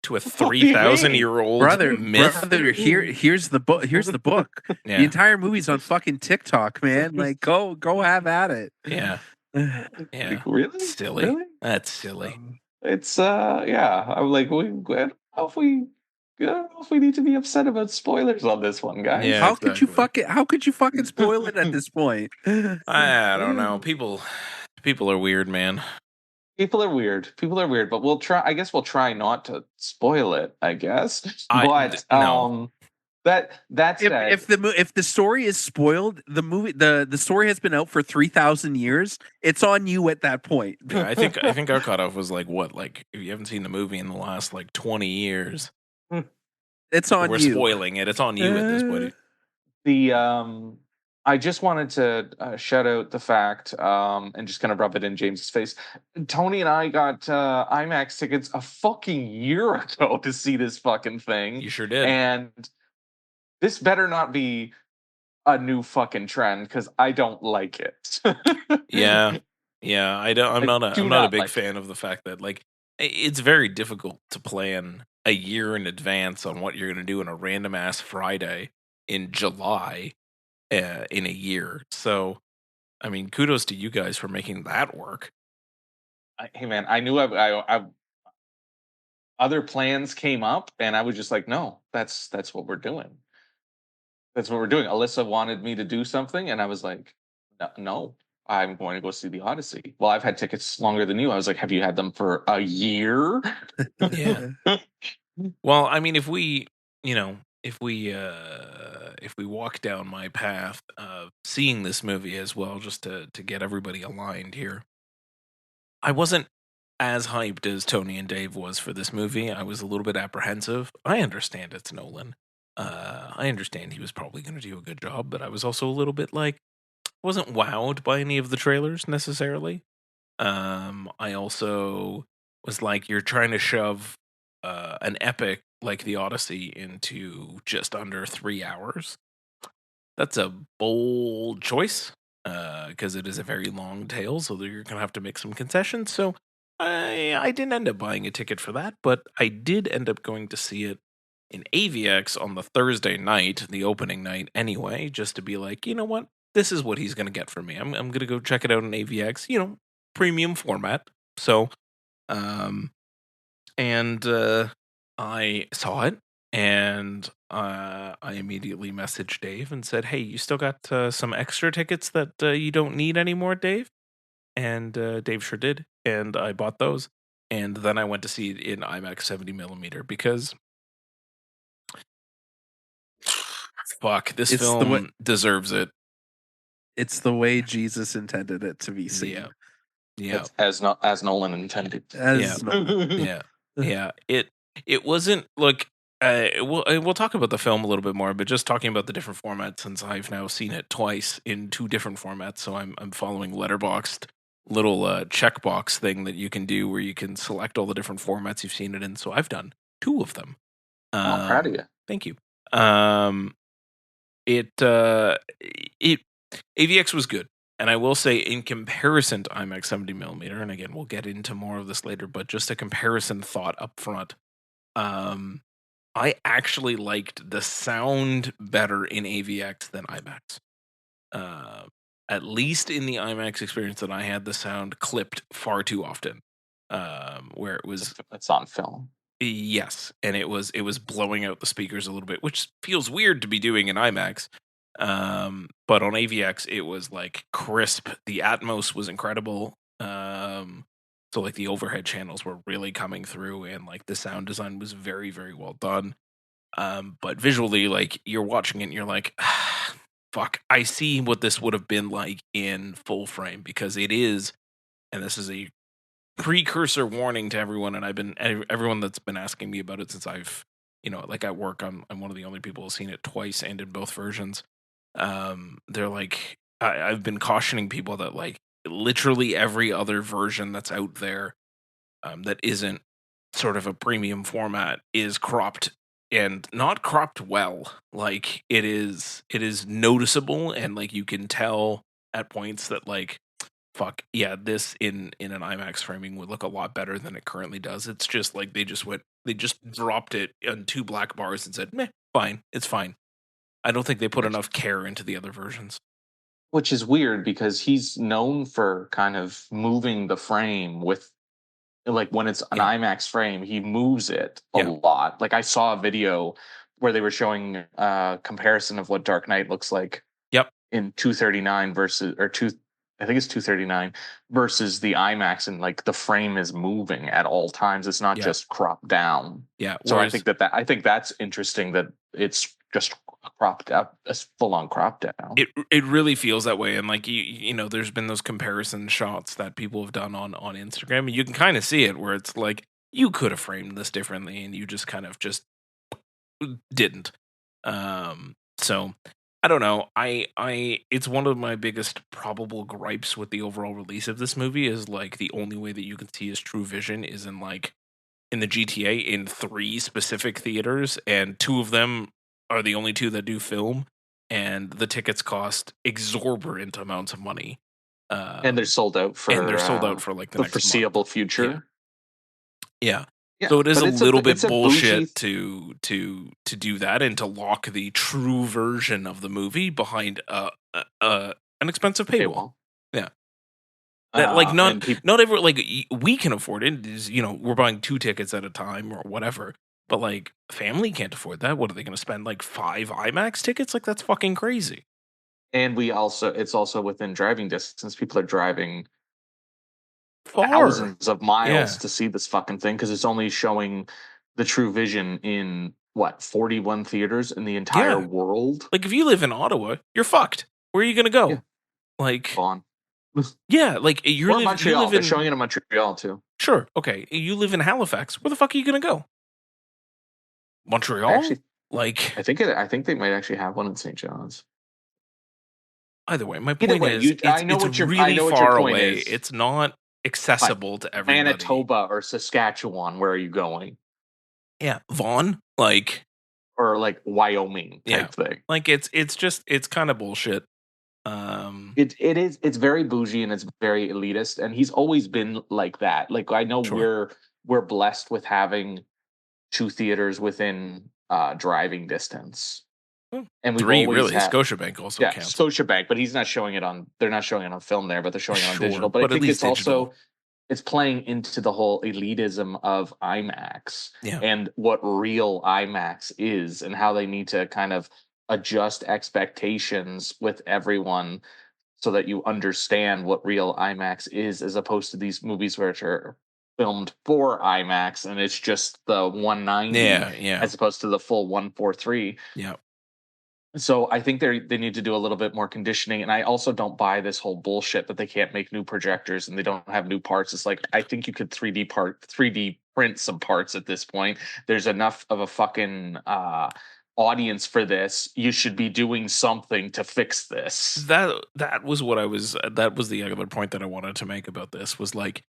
To a 3,000-year-old myth. Brother, here's the book. Here's the book. Yeah. The entire movie's on fucking TikTok, man. Like, go have at it. Yeah. Yeah. Like, really? Silly. Really? That's silly. It's yeah. I'm like, I don't know if we need to be upset about spoilers on this one, guys. Yeah, How could you exactly. fucking spoil it at this point? I don't know. People are weird, man. People are weird. People are weird, but we'll try. I guess we'll try not to spoil it. I guess, but No. that said, If the story is spoiled, the story has been out for 3,000 years. It's on you at that point. Yeah, I think our cutoff was like what? Like if you haven't seen the movie in the last like 20 years, It's on we're you. spoiling it. It's on you at this point. the I just wanted to shout out the fact and just kind of rub it in James's face. Tony and I got IMAX tickets a fucking year ago to see this fucking thing. You sure did. And this better not be a new fucking trend because I don't like it. Yeah. Yeah, I'm not a not big like fan of the fact that like it's very difficult to plan a year in advance on what you're going to do in a random ass Friday in July in a year. So, I mean, kudos to you guys for making that work. Hey man, I knew I other plans came up and I was just like, no, that's what we're doing. That's what we're doing. Alyssa wanted me to do something, and I was like, no, I'm going to go see the Odyssey. Well, I've had tickets longer than you. I was like, have you had them for a year? Yeah. Well, I mean, if we walk down my path of seeing this movie as well, just to get everybody aligned here, I wasn't as hyped as Tony and Dave was for this movie. I was a little bit apprehensive. I understand it's Nolan. I understand he was probably going to do a good job, but I was also a little bit like, wasn't wowed by any of the trailers necessarily. I also was like, you're trying to shove an epic like the Odyssey into just under 3 hours. That's a bold choice because it is a very long tale, so you're gonna have to make some concessions. So I didn't end up buying a ticket for that, but I did end up going to see it in AVX on the Thursday night, the opening night anyway, just to be like, you know what, this is what he's gonna get from me. I'm gonna go check it out in AVX, premium format. So, and I saw it, and I immediately messaged Dave and said, "Hey, you still got some extra tickets that you don't need anymore, Dave?" And Dave sure did, and I bought those. And then I went to see it in IMAX 70mm because, fuck, this film deserves it. It's the way Jesus intended it to be seen. Yeah, as Nolan intended. Yeah. It wasn't like we'll talk about the film a little bit more, but just talking about the different formats since I've now seen it twice in 2 different formats, so I'm following Letterboxd little checkbox thing that you can do where you can select all the different formats you've seen it in. So I've done 2 of them. I'm proud of you. Thank you. It AVX was good. And I will say, in comparison to IMAX 70mm, and again, we'll get into more of this later, but just a comparison thought up front. I actually liked the sound better in AVX than IMAX. At least in the IMAX experience that I had, the sound clipped far too often. Where it was, it's on film. Yes, and it was blowing out the speakers a little bit, which feels weird to be doing in IMAX. But on AVX, it was like crisp. The Atmos was incredible. So like the overhead channels were really coming through, and like the sound design was very, very well done. But visually, like you're watching it and you're like, fuck, I see what this would have been like in full frame, because it is, and this is a precursor warning to everyone, and everyone that's been asking me about it since I've, like at work, I'm one of the only people who's seen it twice and in both versions. They're like, I've been cautioning people that like literally every other version that's out there that isn't sort of a premium format is cropped, and not cropped well. Like it is noticeable, and like you can tell at points that like, fuck yeah, this in an IMAX framing would look a lot better than it currently does. It's just like they just dropped it on 2 black bars and said, meh, fine, it's fine. I don't think they put enough care into the other versions. Which is weird because he's known for kind of moving the frame with like when it's an Yeah. IMAX frame, he moves it a Yeah. lot. Like I saw a video where they were showing a comparison of what Dark Knight looks like Yep. in 239 versus or two I think it's 239 versus the IMAX, and like the frame is moving at all times. It's not Yeah. just cropped down. Yeah. So I Whereas think I think that's interesting that it's just cropped up, a full on crop down. it really feels that way, and like you know, there's been those comparison shots that people have done on Instagram, and you can kind of see it where it's like you could have framed this differently, and you just kind of just didn't. So I don't know. I it's one of my biggest probable gripes with the overall release of this movie is like the only way that you can see his true vision is in like in the GTA in 3 specific theaters, and 2 of them are the only 2 that do film, and the tickets cost exorbitant amounts of money. And they're sold out for Like the the next foreseeable month. future. Yeah. Yeah, So it is but a little bit it's a bullshit bougie- to do that and to lock the true version of the movie behind an expensive paywall. Yeah. That like and people, not every like we can afford it. Is, you know, we're buying 2 tickets at a time or whatever. But like family can't afford that. What are they going to spend like 5 IMAX tickets? Like that's fucking crazy. and it's also within driving distance. People are driving Far. thousands of miles Yeah. to see this fucking thing because it's only showing the true vision in what 41 theaters in the entire Yeah. world. Like if you live in Ottawa, you're fucked. Where are you going to go? Yeah. Like Gone. yeah, like Or Montreal. They're showing it in Montreal too. Sure, okay. You live in Halifax. Where the fuck are you gonna go? Montreal? Actually, like I think they might actually have one in St. John's. either way, my Either point way, is I know it's what your really point far away. is. It's not accessible to everybody. Manitoba or Saskatchewan, where are you going? Yeah, Vaughan, like or like Wyoming type thing. Like it's kind of bullshit. It's very bougie and it's very elitist, and he's always been like that. Like I know we're blessed with having 2 theaters within driving distance. And we've 3 always really. had, Scotiabank also counts. Scotiabank, but he's not showing it on. They're not showing it on film there, but they're showing it on digital. But I think it's digital. also it's playing into the whole elitism of IMAX and what real IMAX is, and how they need to kind of adjust expectations with everyone so that you understand what real IMAX is, as opposed to these movies which are filmed for IMAX and it's just the 190 as opposed to the full 143. Yeah. So I think they need to do a little bit more conditioning, and I also don't buy this whole bullshit that they can't make new projectors and they don't have new parts. It's like I think you could 3D print some parts at this point. There's enough of a fucking audience for this. You should be doing something to fix this. That was what I was. That was the other point that I wanted to make about this was like,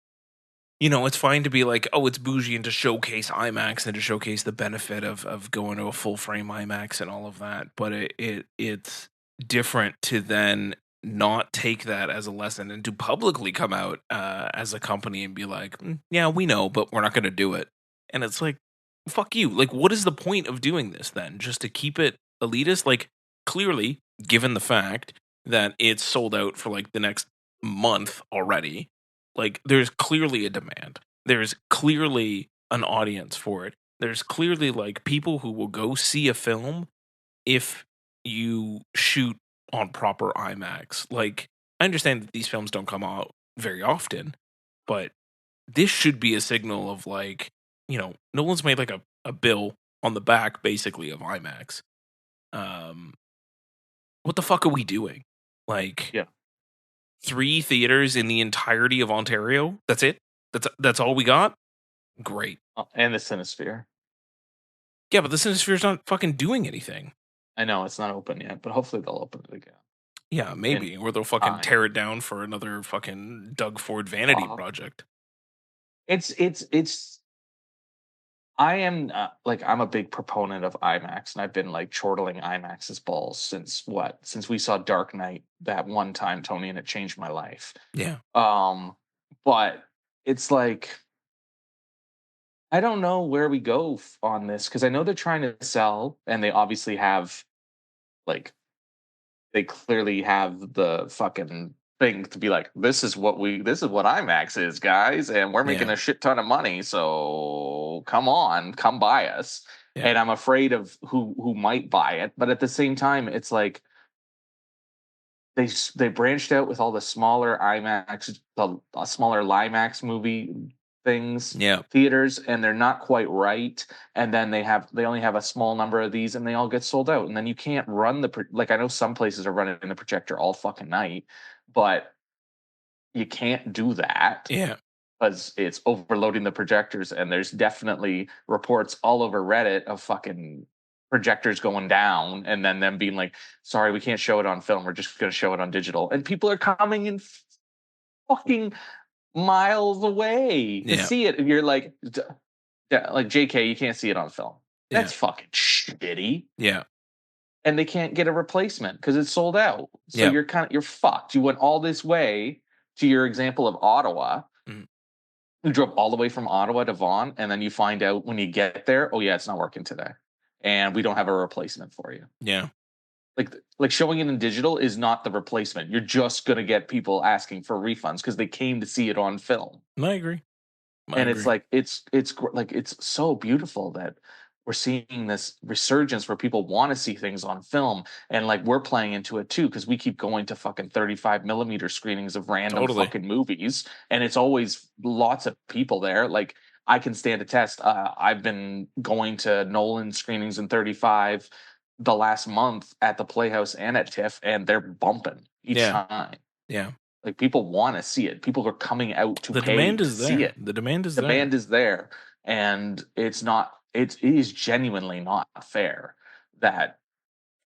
you know, it's fine to be like, oh, it's bougie and to showcase IMAX and to showcase the benefit of going to a full frame IMAX and all of that. But it's different to then not take that as a lesson and to publicly come out as a company and be like, yeah, we know, but we're not going to do it. And it's like, fuck you. Like, what is the point of doing this then? Just to keep it elitist? Like, clearly, given the fact that it's sold out for like the next month already, like there's clearly a demand. There's clearly an audience for it. There's clearly like people who will go see a film if you shoot on proper IMAX. Like I understand that these films don't come out very often, but this should be a signal of like, you know, Nolan's made like a bill on the back basically of IMAX. What the fuck are we doing? Like 3 theaters in the entirety of Ontario. That's it. That's all we got. Great. And the Cinesphere. Yeah, but the Cinesphere's not fucking doing anything. I know it's not open yet, but hopefully they'll open it again. Yeah, maybe, or they'll fucking tear it down for another fucking Doug Ford vanity project. It's. I am I'm a big proponent of IMAX, and I've been like chortling IMAX's balls since we saw Dark Knight that one time, Tony, and it changed my life. Yeah. But it's like I don't know where we go on this, because I know they're trying to sell, and they obviously have they clearly have the fucking thing to be like, this is what IMAX is, guys, and we're making Yeah. a shit ton of money, so come on, come buy us. Yeah. And I'm afraid of who might buy it, but at the same time, it's like they branched out with all the smaller IMAX, the smaller Limax movie things, Yeah. theaters, and they're not quite right. And then they only have a small number of these, and they all get sold out. And then you can't run like I know some places are running the projector all fucking night, but you can't do that Yeah. because it's overloading the projectors. And there's definitely reports all over Reddit of fucking projectors going down and then them being like, sorry, we can't show it on film, we're just going to show it on digital, and people are coming in fucking miles away to Yeah. see it, and you're like, like, JK, you can't see it on film. Yeah. That's fucking shitty. Yeah. And they can't get a replacement because it's sold out, so Yeah. you're fucked. You went all this way, to your example of Ottawa. Mhm. You drove all the way from Ottawa to Vaughan, and then you find out when you get there, oh yeah, it's not working today, and we don't have a replacement for you. Yeah. Like showing it in digital is not the replacement. You're just gonna get people asking for refunds because they came to see it on film. I agree. And it's like it's like it's so beautiful that we're seeing this resurgence where people want to see things on film, and like we're playing into it too because we keep going to fucking 35 millimeter screenings of random fucking movies, and it's always lots of people there. Like I can stand a test. I've been going to Nolan screenings in 35 the last month at the Playhouse and at TIFF, and they're bumping each time. Yeah. Like people want to see it. People are coming out to pay to see it. The demand is The there. demand is there, and it is genuinely not fair that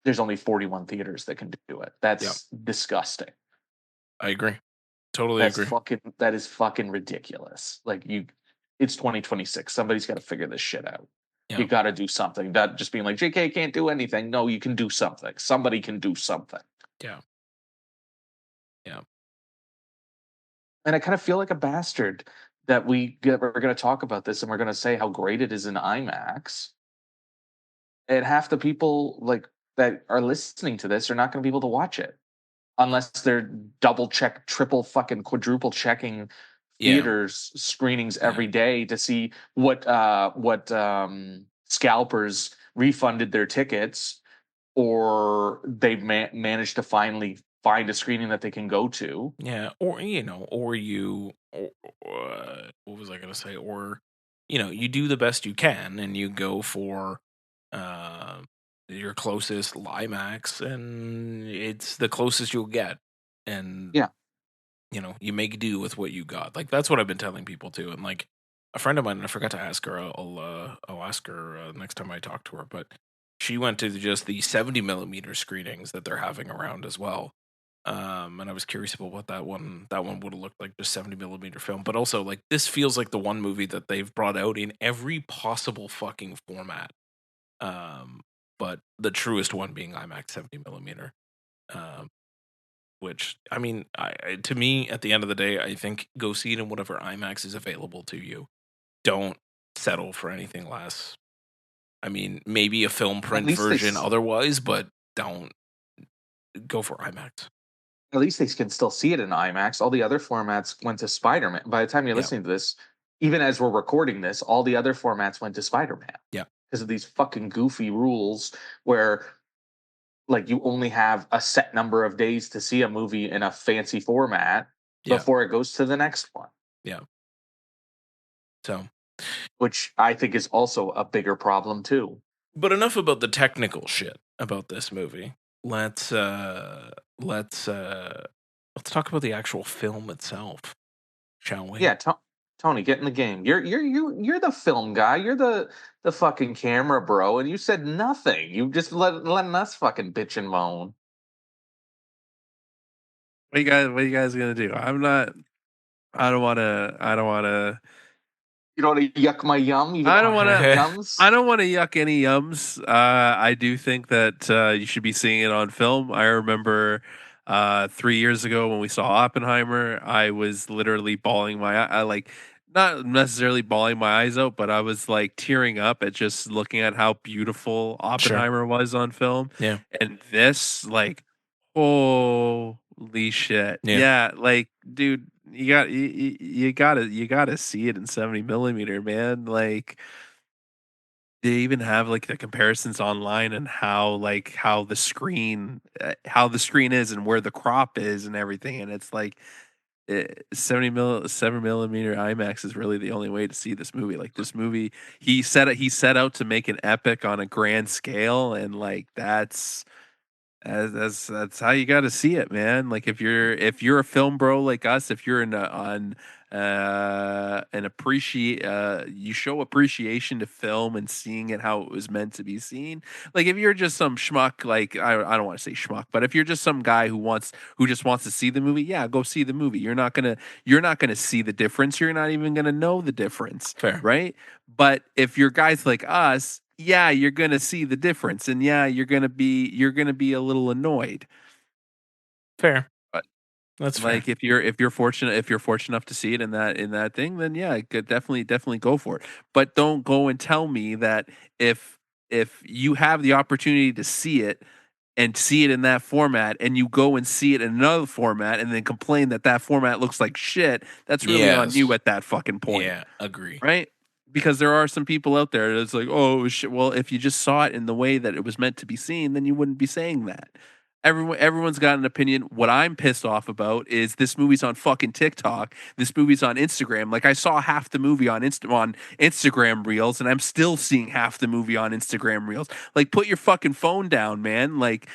there's only 41 theaters that can do it. That's disgusting. I agree. Totally agree. That is fucking ridiculous. Like it's 2026. Somebody's got to figure this shit out. Yeah. You got to do something. Not just being like, JK can't do anything. No, you can do something. Somebody can do something. Yeah. Yeah. And I kind of feel like a bastard that we're going to talk about this and we're going to say how great it is in IMAX. And half the people like that are listening to this are not going to be able to watch it unless they're double check, triple fucking quadruple checking theaters screenings every day to see what scalpers refunded their tickets, or they've managed to finally find a screening that they can go to. Yeah, or what was I going to say? Or you do the best you can and you go for your closest Limax, and it's the closest you'll get, and you make do with what you got. Like that's what I've been telling people too. And like a friend of mine, and I forgot to ask her. I'll ask her next time I talk to her. But she went to just the 70 millimeter screenings that they're having around as well. And I was curious about what that one would have looked like, just 70 millimeter film. But also, like, this feels like the one movie that they've brought out in every possible fucking format. But the truest one being IMAX 70 millimeter. Which, I mean, to me, at the end of the day, I think go see it in whatever IMAX is available to you. Don't settle for anything less. I mean, maybe a film print version otherwise, but don't go for IMAX. At least they can still see it in IMAX. All the other formats went to Spider-Man. By the time you're listening to this, even as we're recording this, all the other formats went to Spider-Man. Yeah. Because of these fucking goofy rules where like you only have a set number of days to see a movie in a fancy format before it goes to the next one. Yeah. So, which I think is also a bigger problem too. But enough about the technical shit about this movie. Let's talk about the actual film itself, shall we? Yeah, Tony, get in the game. You're the film guy. You're the fucking camera bro, and you said nothing. You just letting us fucking bitch and moan. What are you guys gonna do? I don't wanna You don't want to yuck my yum? I don't want to yuck any yums. I do think that you should be seeing it on film. I remember 3 years ago when we saw Oppenheimer, I was literally bawling not necessarily bawling my eyes out, but I was like tearing up at just looking at how beautiful Oppenheimer was on film. Yeah. And this, like, oh, Holy shit. Yeah. Yeah, like, dude, you gotta see it in 70 millimeter, man. Like, they even have like the comparisons online and how the screen is and where the crop is and everything, and it's like 7 millimeter IMAX is really the only way to see this movie. Like, this movie, he set out to make an epic on a grand scale, and like that's how you got to see it, man. Like, if you're a film bro like us, if you're on an appreciate you show appreciation to film and seeing it how it was meant to be seen. Like, if you're just some schmuck, like, I don't want to say schmuck, but if you're just some guy who just wants to see the movie, yeah, go see the movie. You're not gonna see the difference. You're not even gonna know the difference. Fair. Right? But if you're guys like us, yeah, you're gonna see the difference, and yeah, you're gonna be a little annoyed. Fair. But, That's fair. like, if you're fortunate enough to see it in that thing, then yeah, definitely go for it. But don't go and tell me that if you have the opportunity to see it and see it in that format, and you go and see it in another format, and then complain that format looks like shit, that's really on Yes. you at that fucking point. Yeah, agree. Right? Because there are some people out there that's like, oh shit. Well, if you just saw it in the way that it was meant to be seen, then you wouldn't be saying that. Everyone's got an opinion. What I'm pissed off about is this movie's on fucking TikTok. This movie's on Instagram. Like, I saw half the movie on Instagram Reels, and I'm still seeing half the movie on Instagram Reels. Like, put your fucking phone down, man. Like,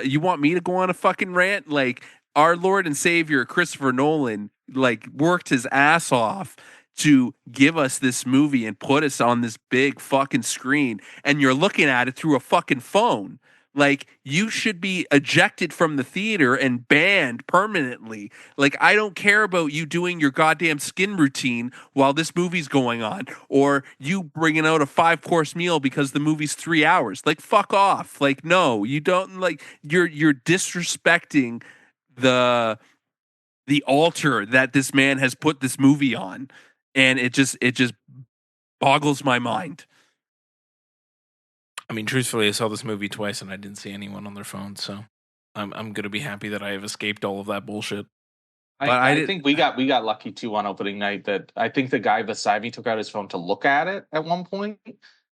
you want me to go on a fucking rant? Like, our Lord and Savior Christopher Nolan, like, worked his ass off to give us this movie and put us on this big fucking screen, and you're looking at it through a fucking phone. Like, you should be ejected from the theater and banned permanently. Like, I don't care about you doing your goddamn skin routine while this movie's going on, or you bringing out a 5-course meal because the movie's 3 hours. Like, fuck off. Like, no, you don't. Like, you're disrespecting the altar that this man has put this movie on, and it just boggles my mind. I mean, truthfully, I saw this movie twice and I didn't see anyone on their phone, so I'm gonna be happy that I have escaped all of that bullshit. But I think we got lucky too on opening night that I think the guy beside me took out his phone to look at it at one point,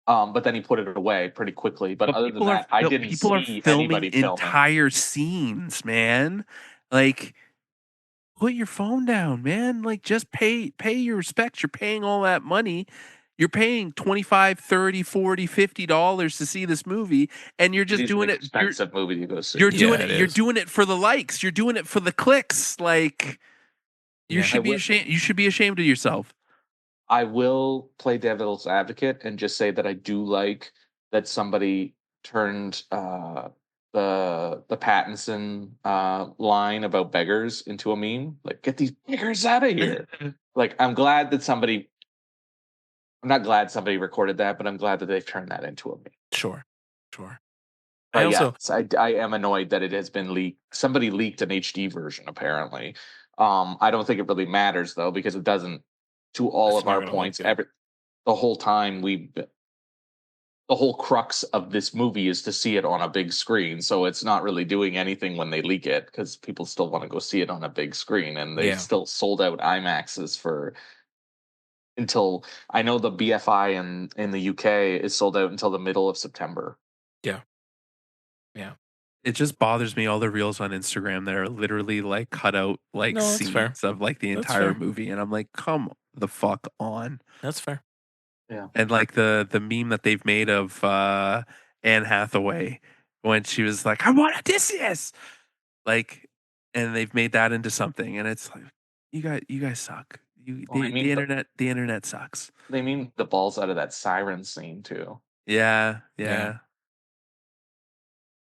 but then he put it away pretty quickly. But other than that, I didn't people are see filming anybody filming. entire scenes, man. Like, put your phone down, man. Like, just pay your respects. You're paying all that money. You're paying $25, $30, $40, $50 to see this movie, and you're just doing it. Expensive movie to go see. You're doing Yeah, it. You're doing it for the likes. You're doing it for the clicks. Like, you should be ashamed. You should be ashamed of yourself. I will play devil's advocate and just say that I do like that somebody turned the Pattinson line about beggars into a meme. Like, get these beggars out of here. Like, I'm not glad somebody recorded that, but I'm glad that they've turned that into a meme. Sure. But I am annoyed that it has been leaked. Somebody leaked an HD version, apparently. I don't think it really matters, though, because it doesn't, to all of our points, the whole time the whole crux of this movie is to see it on a big screen. So it's not really doing anything when they leak it, because people still want to go see it on a big screen, and they still sold out IMAXs until, I know the BFI in the UK is sold out until the middle of September. Yeah. It just bothers me, all the reels on Instagram that are literally like cut out like scenes of like the entire movie, and I'm like, come the fuck on. That's fair. Yeah. And like the meme that they've made of Anne Hathaway when she was like, I want Odysseus, like, and they've made that into something, and it's like, you guys suck. The internet sucks. They mean the balls out of that siren scene too. Yeah.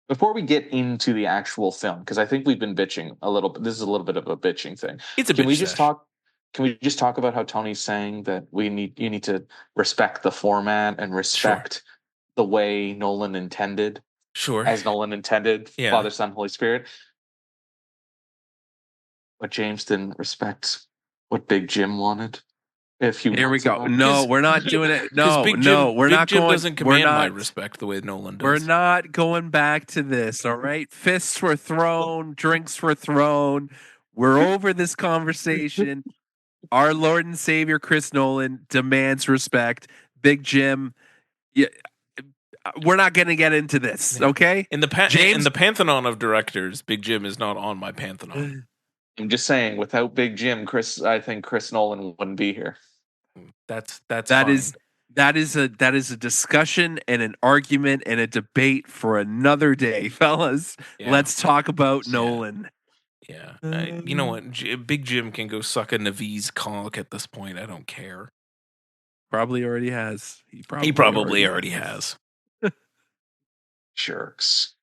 Before we get into the actual film, because I think we've been bitching a little bit. This is a little bit of a bitching thing. Can we just talk about how Tony's saying that you need to respect the format and respect the way Nolan intended? Sure. As Nolan intended, Father, Son, Holy Spirit. But James didn't respect what Big Jim wanted. If you Here we want to. go. No, we're not doing it. No, Big Jim, no, we're Big not Jim going. doesn't We're command my not. respect the way Nolan does. We're not going back to this. All right, fists were thrown, drinks were thrown. We're over this conversation. Our Lord and Savior Chris Nolan demands respect. Big Jim, yeah, we're not going to get into this. Yeah. Okay, In James. the pantheon of directors, Big Jim is not on my pantheon. I'm just saying, without Big Jim, I think Chris Nolan wouldn't be here. That That fine. is a discussion and an argument and a debate for another day, fellas. Yeah. Let's talk about Nolan. Yeah. You know what? Big Jim can go suck a Navi's cock at this point. I don't care. Probably already has. He probably already has. Jerks.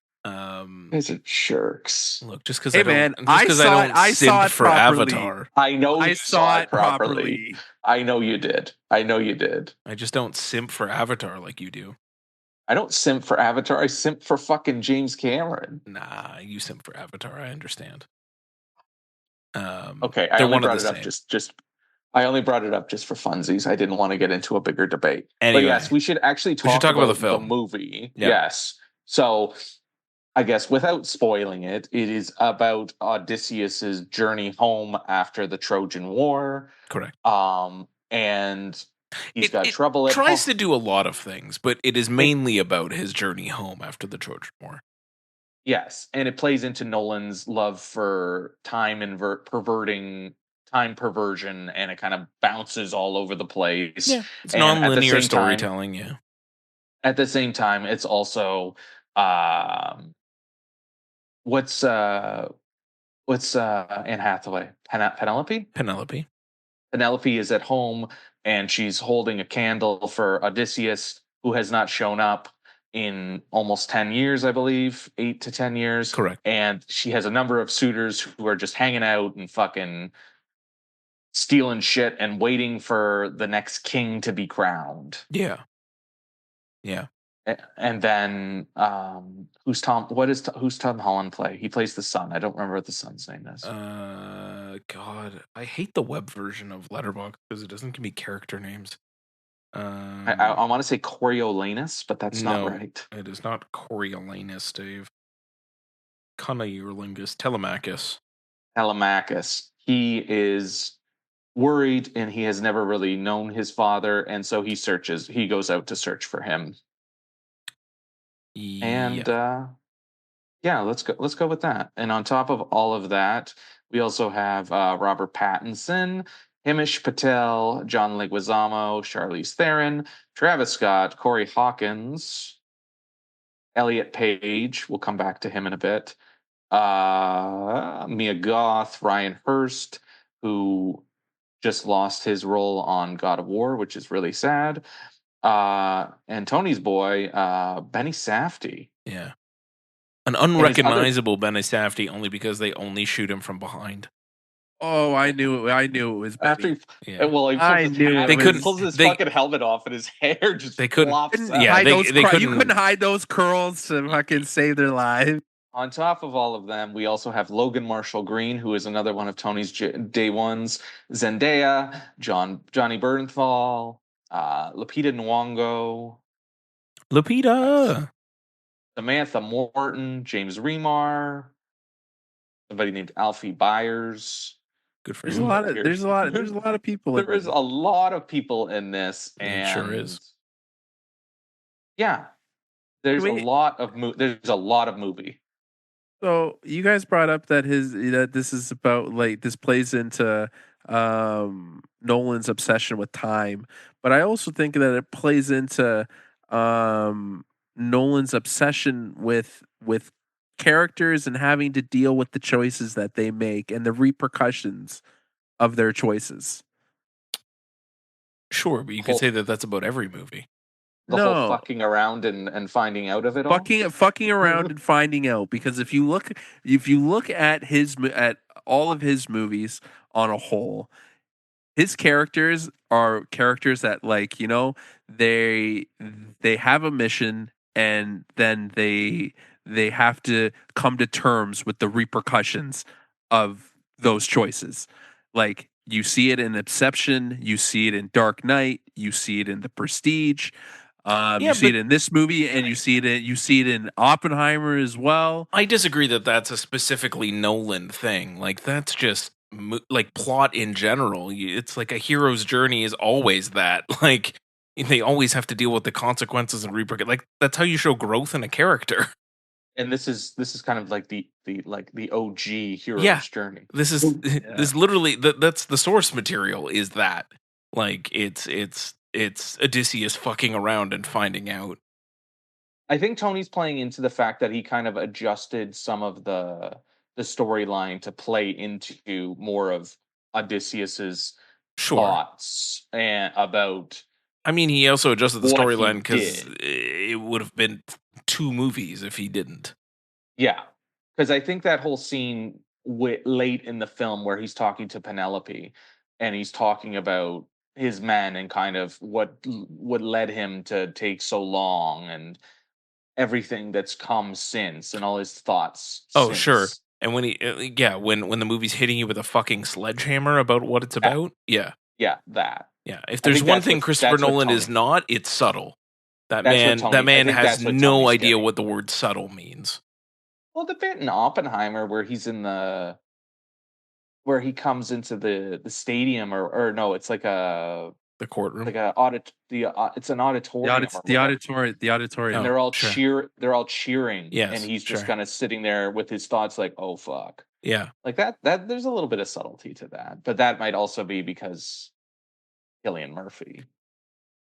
Is it jerks? Look, just because Hey, I don't simp for Avatar. I know I you saw it properly. I know you did. I just don't simp for Avatar like you do. I don't simp for Avatar. I simp for fucking James Cameron. Nah, you simp for Avatar. I understand. Okay, I only brought it up just for funsies. I didn't want to get into a bigger debate. Anyway, but yes, we should actually talk about the film, the movie. Yeah. Yes. So, I guess without spoiling it, it is about Odysseus's journey home after the Trojan War. Correct. And he's got trouble at home. It tries to do a lot of things, but it is mainly about his journey home after the Trojan War. Yes, and it plays into Nolan's love for time perversion, and it kind of bounces all over the place. Yeah, it's non-linear storytelling. Yeah. At the same time, it's also what's Anne Hathaway? Penelope? Penelope is at home and she's holding a candle for Odysseus, who has not shown up in almost 10 years, I believe, 8 to 10 years. Correct. And she has a number of suitors who are just hanging out and fucking stealing shit and waiting for the next king to be crowned. Yeah. Yeah. And then who's Tom Holland play? He plays the son. I don't remember what the son's name is. God, I hate the web version of Letterboxd because it doesn't give me character names. I want to say Coriolanus, but that's not right. It is not Coriolanus, Dave. Cunnilingus, Telemachus. He is worried and he has never really known his father, and so he goes out to search for him. And let's go with that. And on top of all of that, we also have Robert Pattinson, Himesh Patel, John Leguizamo, Charlize Theron, Travis Scott, Corey Hawkins, Elliot Page. We'll come back to him in a bit. Mia Goth, Ryan Hurst, who just lost his role on God of War, which is really sad. And Tony's boy, Benny Safdie. Yeah. An unrecognizable Benny Safdie only because they only shoot him from behind. Oh, I knew it was Benny. He pulls his fucking helmet off and his hair just flops out. Yeah, you couldn't hide those curls to fucking save their lives. On top of all of them, we also have Logan Marshall Green, who is another one of Tony's day ones. Zendaya, Johnny Bernthal, Lupita Nyong'o, Samantha Morton, James Remar, somebody named Alfie Byers. Good for There's you. There's a lot of people. There is a lot of people in this, and it sure is. Yeah, there's a lot of movie. So you guys brought up that this is about, like, this plays into Nolan's obsession with time, but I also think that it plays into Nolan's obsession with characters and having to deal with the choices that they make and the repercussions of their choices. Sure, but you could say that that's about every movie. The whole fucking around and finding out of it all. Fucking around and finding out, because if you look at all of his movies on a whole, his characters are characters that, like, you know, they have a mission and then they have to come to terms with the repercussions of those choices. Like, You see it in Inception. You see it in Dark Knight. You see it in The Prestige. You see it in this movie, and you see it in Oppenheimer as well. I disagree that that's a specifically Nolan thing. Like that's just like plot in general. It's like a hero's journey is always that. Like they always have to deal with the consequences and repercussions. Like that's how you show growth in a character. And this is kind of like the OG hero's journey. This is literally that's the source material. Is that like it's Odysseus fucking around and finding out. I think Tony's playing into the fact that he kind of adjusted some of the storyline to play into more of Odysseus's thoughts and about. I mean, he also adjusted the storyline because it would have been 2 movies if he didn't. Yeah, because I think that whole scene late in the film where he's talking to Penelope and he's talking about his men and kind of what led him to take so long and everything that's come since and all his thoughts. Oh, sure. And when when the movie's hitting you with a fucking sledgehammer about what it's about, that. Yeah, if there's one thing Christopher Nolan is not, it's subtle. That man has no idea what the word subtle means. Well, the bit in Oppenheimer where he comes into the stadium or no, it's like the courtroom, like it's an auditorium. The auditorium. And they're all cheering. Yes, and he's just kind of sitting there with his thoughts like, oh fuck. Yeah. Like that there's a little bit of subtlety to that. But that might also be because Cillian Murphy.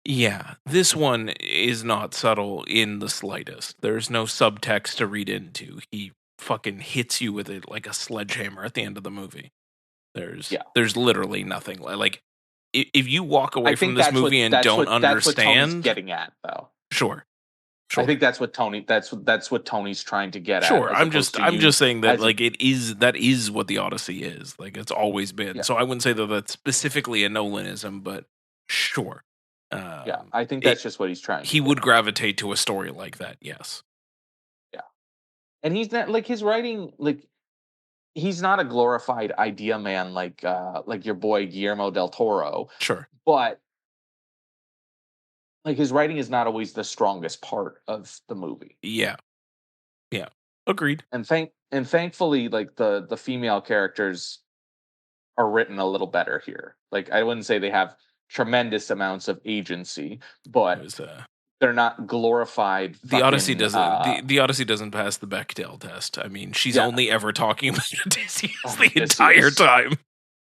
Yeah, this one is not subtle in the slightest. There's no subtext to read into. He fucking hits you with it like a sledgehammer at the end of the movie. There's literally nothing. Like if you walk away from this movie and don't understand, that's what Tony's getting at, though. Sure. I think that's what Tony's trying to get at. Sure, I'm just saying that like that is what the Odyssey is. Like it's always been. Yeah. So I wouldn't say that that's specifically a Nolanism, but sure. I think that's just what he's trying. He would gravitate to a story like that, yes. Yeah, and he's not like his writing. Like he's not a glorified idea man like your boy Guillermo del Toro. Sure, but like his writing is not always the strongest part of the movie. Yeah, agreed. And thankfully, like the female characters are written a little better here. Like I wouldn't say they have tremendous amounts of agency, but they're not glorified. The Odyssey doesn't. The Odyssey doesn't pass the Bechdel test. I mean, she's only ever talking about Odysseus the entire time.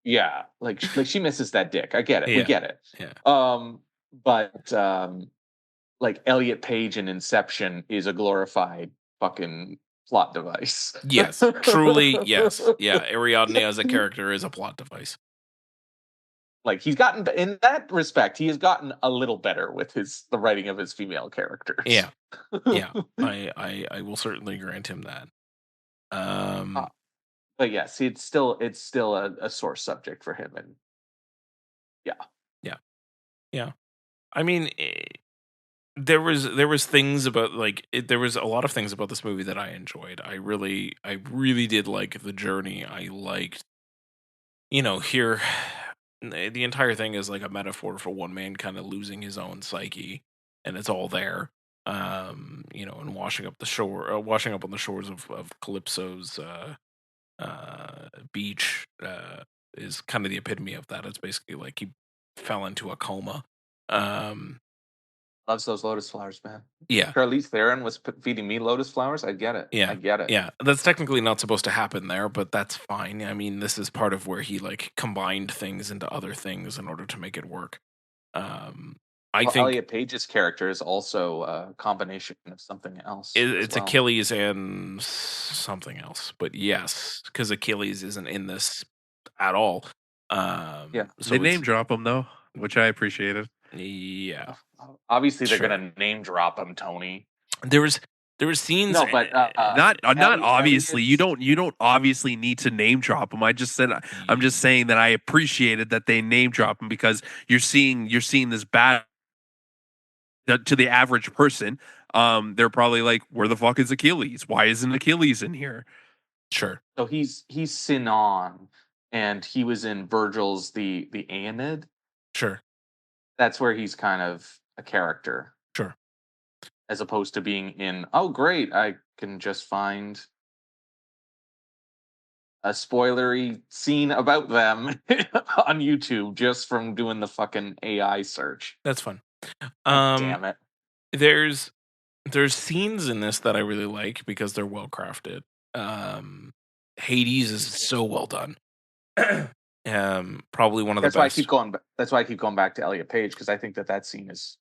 Yeah, like she misses that dick. I get it. We get it. Yeah. But like Elliot Page in Inception is a glorified fucking plot device. Yes, truly, yes. Yeah, Ariadne as a character is a plot device. Like he's gotten, in that respect, he has gotten a little better with the writing of his female characters. Yeah, I will certainly grant him that. But yes, it's still a sore subject for him, and yeah. I mean, there was things about there was a lot of things about this movie that I enjoyed. I really did like the journey. I liked, here. The entire thing is like a metaphor for one man kind of losing his own psyche, and it's all there, and washing up on the shores of Calypso's beach is kind of the epitome of that. It's basically like he fell into a coma. Loves those lotus flowers, man. Yeah. Charlize Theron was feeding me lotus flowers. I get it. Yeah. I get it. Yeah. That's technically not supposed to happen there, but that's fine. I mean, this is part of where he like combined things into other things in order to make it work. I think Elliot Page's character is also a combination of something else. It's Achilles and something else, but yes, because Achilles isn't in this at all. So they name drop him though, which I appreciated. Yeah. Obviously, they're gonna name drop him, Tony. There was scenes. No, but not obviously. You don't obviously need to name drop him. I'm just saying that I appreciated that they name drop him because you're seeing this bad to the average person. They're probably like, where the fuck is Achilles? Why isn't Achilles in here? Sure. So he's Sinon, and he was in Virgil's the Aeneid. Sure. That's where he's kind of a character. Sure. As opposed to being in, oh great, I can just find a spoilery scene about them on YouTube just from doing the fucking AI search. That's fun. Damn it. There's scenes in this that I really like because they're well crafted. Hades is so well done. Probably one of the That's why I best. keep going. That's why I keep going back to Elliot Page, because I think that scene is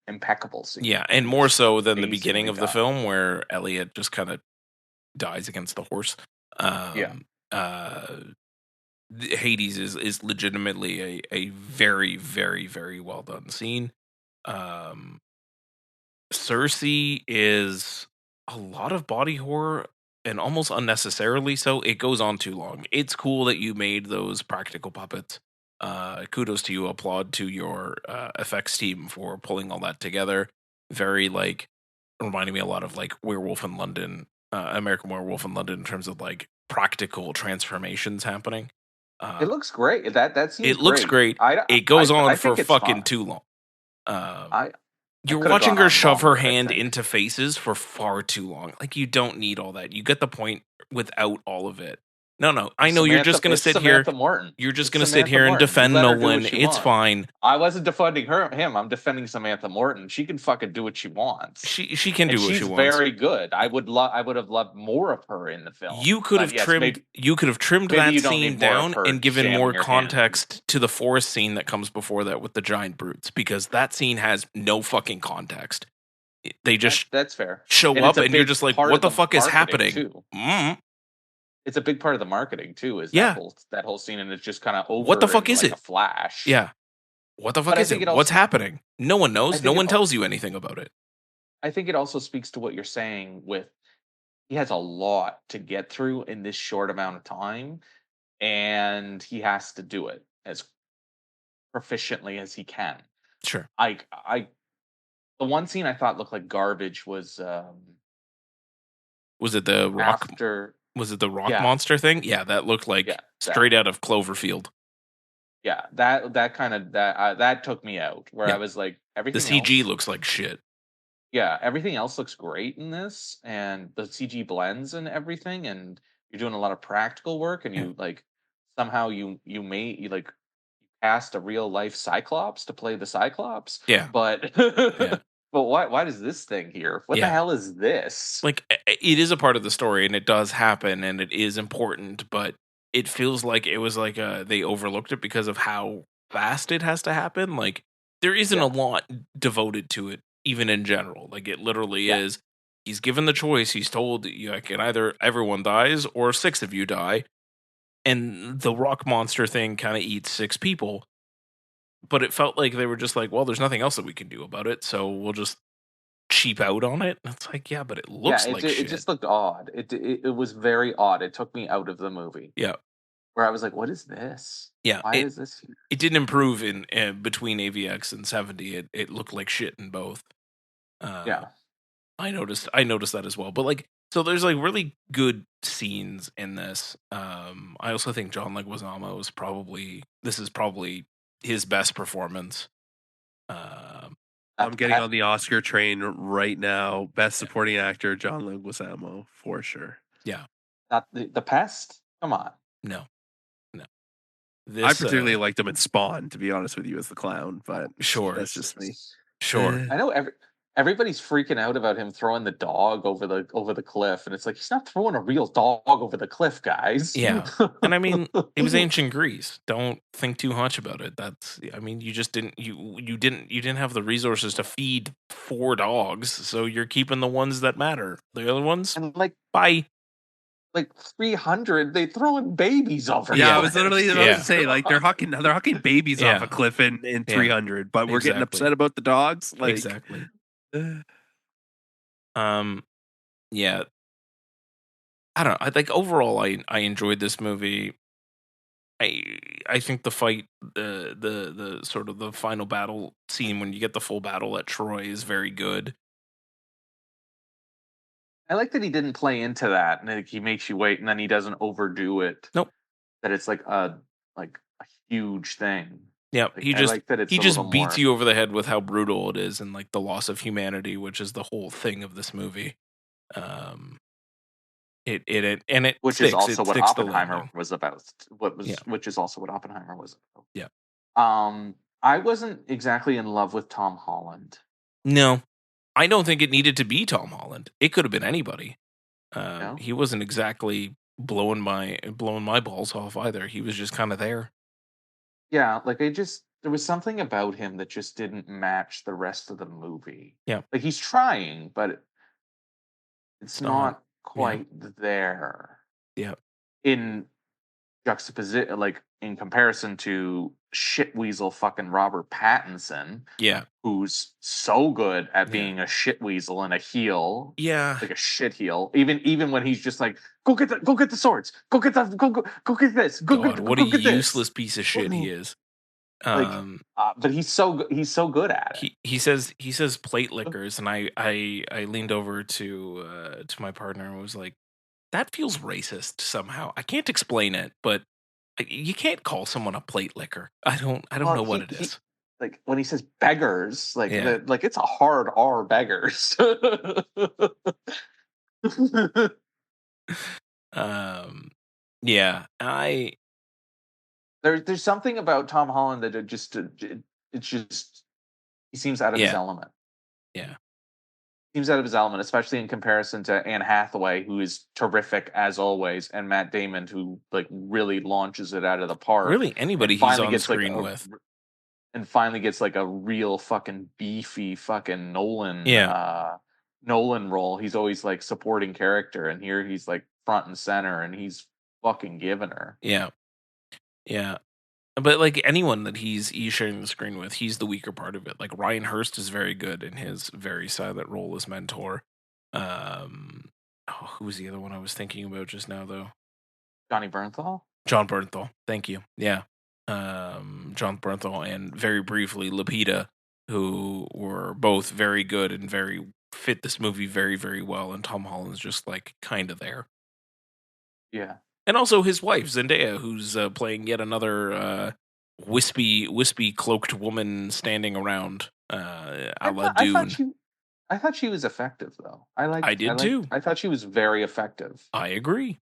impeccable scene. Yeah, and more so than the Amazingly beginning of the done. film where Elliot just kind of dies against the horse. Hades is legitimately a very, very, very well done scene. Circe is a lot of body horror and almost unnecessarily so. It goes on too long. It's cool that you made those practical puppets. Kudos to you. Applaud to your effects team for pulling all that together. Very like reminding me a lot of like Werewolf in London, American Werewolf in London in terms of like practical transformations happening. It looks great. That seems. It looks great. It goes on for fucking too long. You're watching her shove her hand into faces for far too long. Like, you don't need all that. You get the point without all of it. No. I know you're just going to sit here. You're just going to sit here and defend Nolan. It's fine. I wasn't defending him. I'm defending Samantha Morton. She can fucking do what she wants. She can do what she wants. She's very good. I would have loved more of her in the film. You could have trimmed that scene down and given more context to the forest scene that comes before that with the giant brutes, because that scene has no fucking context. They just that's fair. Show up and you're just like, what the fuck is happening? It's a big part of the marketing too. Is that whole scene, and it's just kind of over. What the fuck is it? A flash. Yeah. What the fuck is it? What's happening? No one knows. No one tells you anything about it. I think it also speaks to what you're saying. With he has a lot to get through in this short amount of time, and he has to do it as proficiently as he can. Sure. The one scene I thought looked like garbage was it the rock? Was it the rock monster thing? Yeah, that looked like straight out of Cloverfield. Yeah, that took me out. Where I was like, everything. The CG looks like shit. Yeah, everything else looks great in this, and the CG blends and everything, and you're doing a lot of practical work, and you like somehow you cast a real life Cyclops to play the Cyclops. Yeah, but. But why does this thing here? What the hell is this? Like, it is a part of the story, and it does happen, and it is important, but it feels like it was like they overlooked it because of how fast it has to happen. Like, there isn't a lot devoted to it, even in general. Like, it literally is. He's given the choice. He's told, can either everyone dies or 6 of you die. And the rock monster thing kind of eats 6 people. But it felt like they were just like, well, there's nothing else that we can do about it, so we'll just cheap out on it. And it's like, yeah, but it looks like shit. It just looked odd. It was very odd. It took me out of the movie. Yeah. Where I was like, what is this? Yeah. Why is this here? It didn't improve in between AVX and 70. It looked like shit in both. I noticed that as well. But like, so there's like really good scenes in this. I also think John Leguizamo is probably his best performance. I'm getting on the Oscar train right now. Best supporting actor, John Leguizamo, for sure. Yeah. Not the Pest? Come on. No. I particularly liked him in Spawn, to be honest with you, as the clown, but sure, that's just me. Sure. I know everybody's freaking out about him throwing the dog over the cliff, and it's like, he's not throwing a real dog over the cliff, guys. Yeah. And I mean, it was ancient Greece. Don't think too much about it. You just didn't you didn't have the resources to feed 4 dogs, so you're keeping the ones that matter. The other ones, and like, bye. Like 300, they throwing babies over. Yeah, I was literally about to say, like, they're hucking babies off a cliff in 300, but we're getting upset about the dogs. Like, exactly. Yeah. I don't know. I think overall, I enjoyed this movie. I think the fight, the sort of the final battle scene when you get the full battle at Troy is very good. I like that he didn't play into that, and he makes you wait, and then he doesn't overdo it. Nope. that it's like a huge thing. Yeah, Like, he I like that it's a little just beats more. you over the head with how brutal it is and like the loss of humanity, which is the whole thing of this movie. Um, and it Which is sticks. also It what sticks the Oppenheimer landing. was about. Yeah. Which is also what Oppenheimer was about. Yeah. I wasn't exactly in love with Tom Holland. No, I don't think it needed to be Tom Holland. It could have been anybody. No? He wasn't exactly blowing my balls off either. He was just kind of there. Yeah, like there was something about him that just didn't match the rest of the movie. Yeah. Like he's trying, but it's Not. not quite there Yeah. in juxtaposition, like in comparison to shitweasel fucking Robert Pattinson, Yeah. who's so good at Yeah. being a shitweasel and a heel, Yeah. like a shit heel. Even when he's just like, go get the swords, go get get this, God, what a go get useless this. piece of shit he is. Like, but he's so good at it. He says plate lickers, and I leaned over to my partner and was like, that feels racist somehow. I can't explain it, but you can't call someone a plate licker. I don't Well, know what it is. Like when he says beggars, like Yeah. like it's a hard R beggars. Yeah, There's something about Tom Holland that it's just he seems out of his Yeah. element. Yeah. Seems out of his element, especially in comparison to Anne Hathaway, who is terrific as always, and Matt Damon, who like really launches it out of the park. really anybody and he's finally on gets screen like with. and finally gets like a real fucking beefy fucking Nolan role. He's always like supporting character, and here he's like front and center, and he's fucking giving her. Yeah. Yeah. But like anyone that he's sharing the screen with, he's the weaker part of it. Like Ryan Hurst is very good in his very silent role as mentor. Who was the other one I was thinking about just now though? Johnny Bernthal? John Bernthal. Thank you. Yeah. John Bernthal and very briefly Lapita, who were both very good and very fit this movie very, very well. And Tom Holland's just like kind of there. Yeah. And also his wife, Zendaya, who's playing yet another wispy cloaked woman standing around a la Dune. I thought she was effective though. I did too. I thought she was very effective. I agree.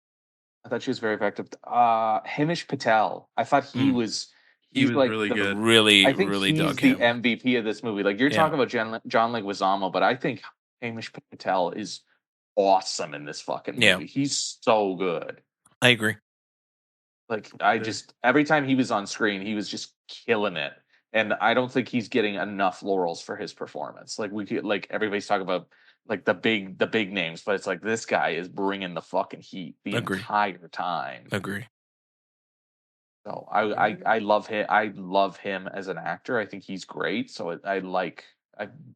I thought she was very effective. Hamish Patel. I thought he was like really good. I think really he's dug the him. MVP of this movie. Like you're talking about John Leguizamo, but I think Hamish Patel is awesome in this fucking movie. Yeah. He's so good. I agree. Like every time he was on screen, he was just killing it. And I don't think he's getting enough laurels for his performance. Like everybody's talking about like the big names, but it's like this guy is bringing the fucking heat the entire time. Agree. So I love him. I love him as an actor. I think he's great. So I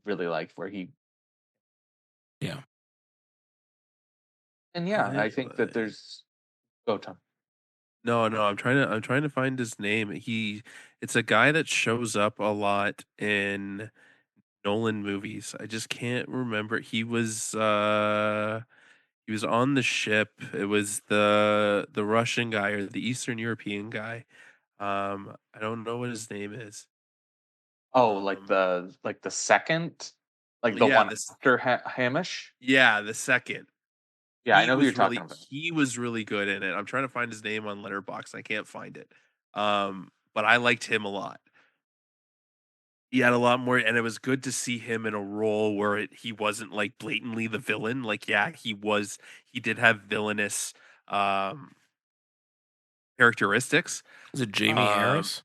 really like where he. Yeah. And yeah, I think that there's. Go, Tom. No, I'm trying to find his name. It's a guy that shows up a lot in Nolan movies. I just can't remember. He was on the ship. It was the Russian guy or the Eastern European guy. I don't know what his name is. Oh, like the second, like the one after Hamish. Yeah, the second. Yeah, I know who you're talking about. He was really good in it. I'm trying to find his name on Letterboxd. I can't find it. But I liked him a lot. He had a lot more, and it was good to see him in a role where he wasn't like blatantly the villain. Like, yeah, he did have villainous characteristics. Is it Jamie Harris?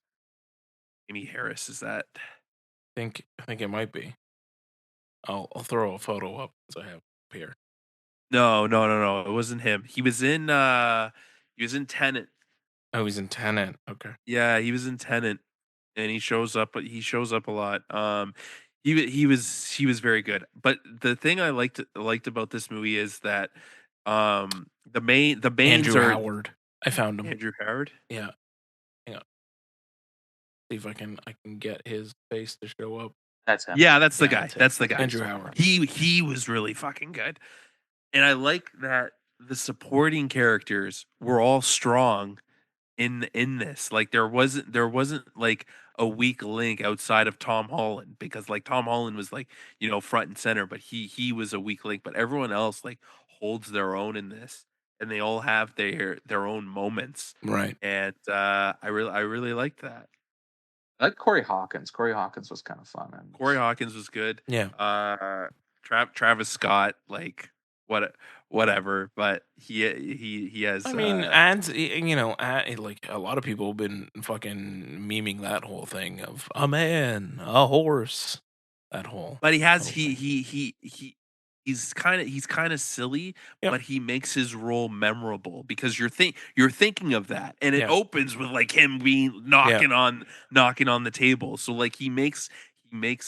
Jamie Harris, is that? I think it might be. I'll throw a photo up as I have up here. No. It wasn't him. He was in Tenet. Oh, he's in Tenet. Okay. Yeah, he was in Tenet, and he shows up a lot. He was very good. But the thing I liked about this movie is that the main Andrew Howard. I found him. Andrew Howard? Yeah. Hang on. See if I can get his face to show up. That's him. Yeah, that's the guy. That's the guy. Andrew Howard. He was really fucking good. And I like that the supporting characters were all strong in this. Like there wasn't like a weak link outside of Tom Holland, because like Tom Holland was like, front and center, but he was a weak link, but everyone else like holds their own in this, and they all have their own moments. Right. And I really liked that. I like Corey Hawkins. Corey Hawkins was kind of fun. And Corey Hawkins was good. Yeah. Travis Scott, like whatever, but he has. I mean, ads, like a lot of people have been fucking memeing that whole thing of a man, a horse, that whole. But he has whole he thing. he's kind of silly, Yep. but he makes his role memorable, because you're thinking of that, and it Yeah. opens with like him being knocking on the table. So like he makes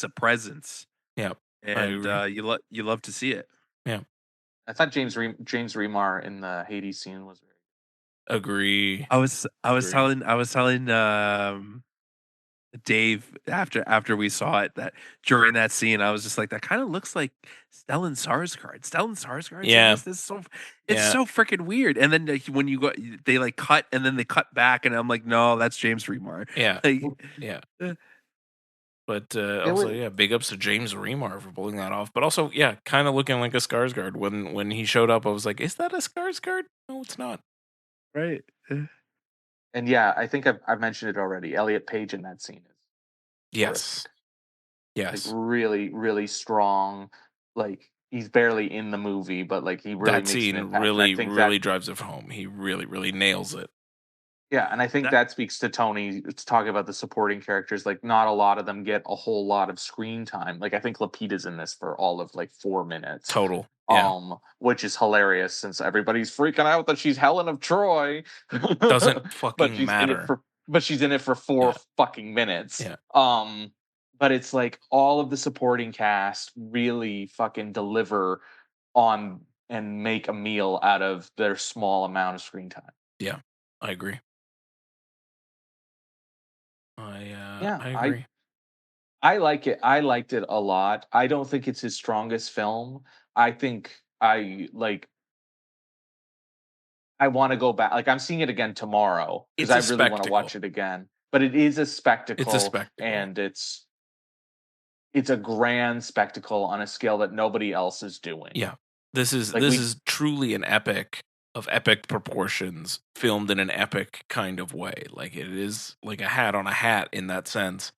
a presence, Yeah. and agree. you love to see it. Yeah. I thought James Remar in the Hades scene was very. Agree. I was Agree. telling Dave after we saw it, that during that scene I was just like, that kind of looks like Stellan Skarsgård. Stellan Skarsgård's in Yeah. this. It's Yeah. so freaking weird. And then when you go, they like cut, and then they cut back, and I'm like, no, that's James Remar. Yeah. Like, Yeah. eh, But It also, was, yeah, big ups to James Remar for pulling that off. But also, yeah, kind of looking like a Skarsgård. When he showed up, I was like, is that a Skarsgård? No, it's not. right. and yeah, I think I've mentioned it already. Elliot Page in that scene is Yes. terrific. Like Yes. really, really strong. Like he's barely in the movie, but like he really That makes an scene impact. And I really, think really drives it home. He really, really nails it. yeah, and I think That that speaks to Tony talking about the supporting characters. Like, not a lot of them get a whole lot of screen time. Like, I think Lapita's in this for all of like 4 minutes. Total. Yeah. Which is hilarious since everybody's freaking out that she's Helen of Troy. Doesn't but fucking she's in it matter. for four Yeah. fucking minutes. Yeah. But it's like all of the supporting cast really fucking deliver on and make a meal out of their small amount of screen time. Yeah. I agree. Yeah, I agree. I like it. I liked it a lot. I don't think it's his strongest film. I think I want to go back. Like I'm seeing it again tomorrow because It's I a really want to watch spectacle. it again. But it is a It's a spectacle, spectacle. and it's a grand spectacle on a scale that nobody else is doing. Yeah. This is Like is truly an epic of epic proportions, filmed in an epic kind of way. Like it is like a hat on a hat in that sense.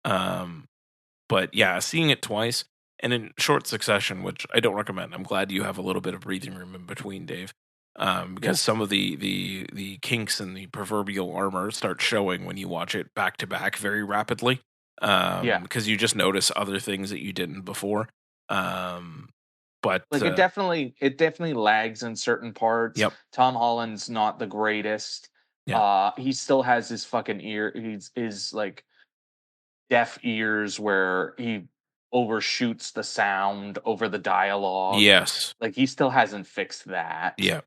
But yeah, seeing it twice and in short succession, which I don't recommend. I'm glad you have a little bit of breathing room in between, Dave. Because some of the kinks in the proverbial armor start showing when you watch it back to back very rapidly. yeah, Because you just notice other things that you didn't before. But like it definitely lags in certain parts. Yep. Tom Holland's not the greatest. Yeah. He still has his fucking ear. He's like deaf ears where he overshoots the sound over the dialogue. Yes. Like he still hasn't fixed that. Yeah.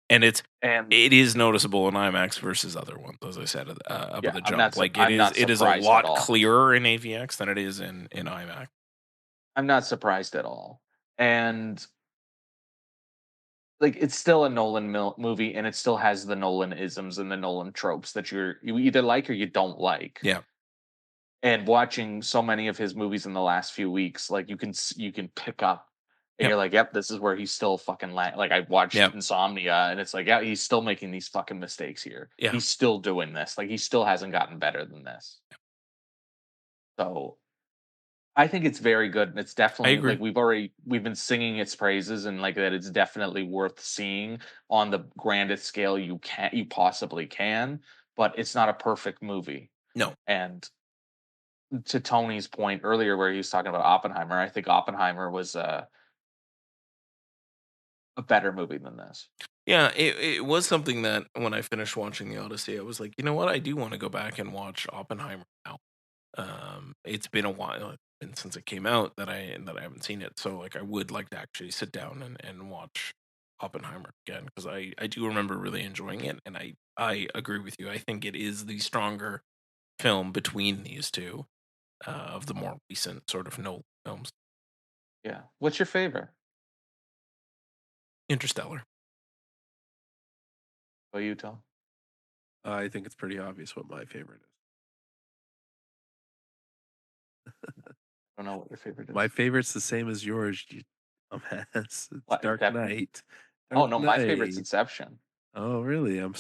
And it And is noticeable in IMAX versus other ones, as I said up yeah, at the I'm jump. Like I'm not it is a surprised at lot all. clearer in AVX than it is in IMAX. I'm not surprised at all. And like it's still a Nolan movie, and it still has the Nolan isms and the Nolan tropes that you either like or you don't like. Yeah. And watching so many of his movies in the last few weeks, like you can pick up, and you're like, yep, this is where he's still fucking like I watched Insomnia, and it's like, yeah, he's still making these fucking mistakes here. Yeah. He's still doing this. Like he still hasn't gotten better than this. So I think it's very good, and it's definitely agree. like we've been singing its praises, and like that it's definitely worth seeing on the grandest scale you possibly can. But it's not a perfect movie. No. And to Tony's point earlier, where he was talking about Oppenheimer, I think Oppenheimer was a better movie than this. Yeah, it was something that when I finished watching the Odyssey, I was like, you know what, I do want to go back and watch Oppenheimer now. It's been a while and since it came out that I haven't seen it, so like I would like to actually sit down and watch Oppenheimer again, because I do remember really enjoying it, and I agree with you. I think it is the stronger film between these two of the more recent sort of Nolan films. Yeah. What's your favorite? Interstellar. What you, Tom? I think it's pretty obvious what my favorite is. I don't know what your favorite is. My favorite's the same as yours, you dumbass. It's What, Dark Inception? Knight. Oh Dark no, my favorite's Knight. Inception. Oh, really? I'm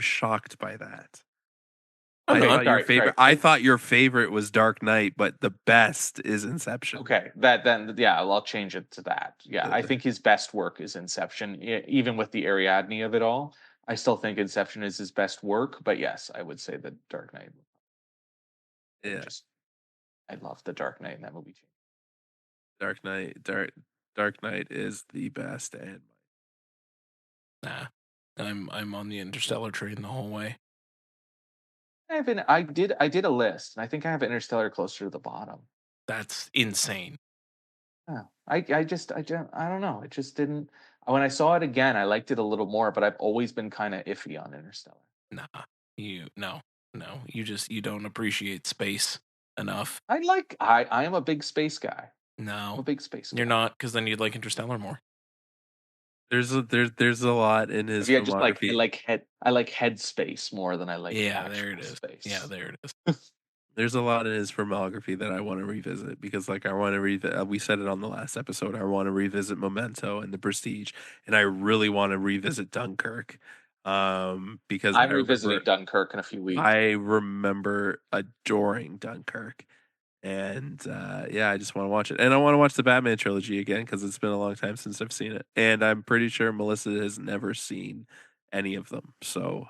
shocked by that. I'm I Okay, not. thought your sorry, favorite. sorry. I thought your favorite was Dark Knight, but the best is Inception. Okay, that then yeah, I'll change it to that. Yeah, I Uh, think his best work is Inception, even with the Ariadne of it all. I still think Inception is his best work, but yes, I would say that Dark Knight. yeah, Just, I love the Dark Knight in that movie. Dark Knight is the best, and Nah. I'm on the Interstellar train the whole way. I did a list, and I think I have Interstellar closer to the bottom. That's insane. Yeah, I don't know. It just didn't. When I saw it again, I liked it a little more, but I've always been kind of iffy on Interstellar. Nah. No. You don't appreciate space enough. I am a big space guy. I'm a No. big space guy. You're not, because then you'd like Interstellar more. there's a lot in his Maybe I just filmography. I like head space more than I like Yeah, there actual it is. space. Yeah, there it is. There's a lot in his filmography that I want to revisit because, like, I want to revisit. We said it on the last episode. I want to revisit Memento and The Prestige, and I really want to revisit Dunkirk. Because I'm revisiting Dunkirk in a few weeks. I remember adoring Dunkirk, and yeah, I just want to watch it, and I want to watch the Batman trilogy again because it's been a long time since I've seen it, and I'm pretty sure Melissa has never seen any of them, so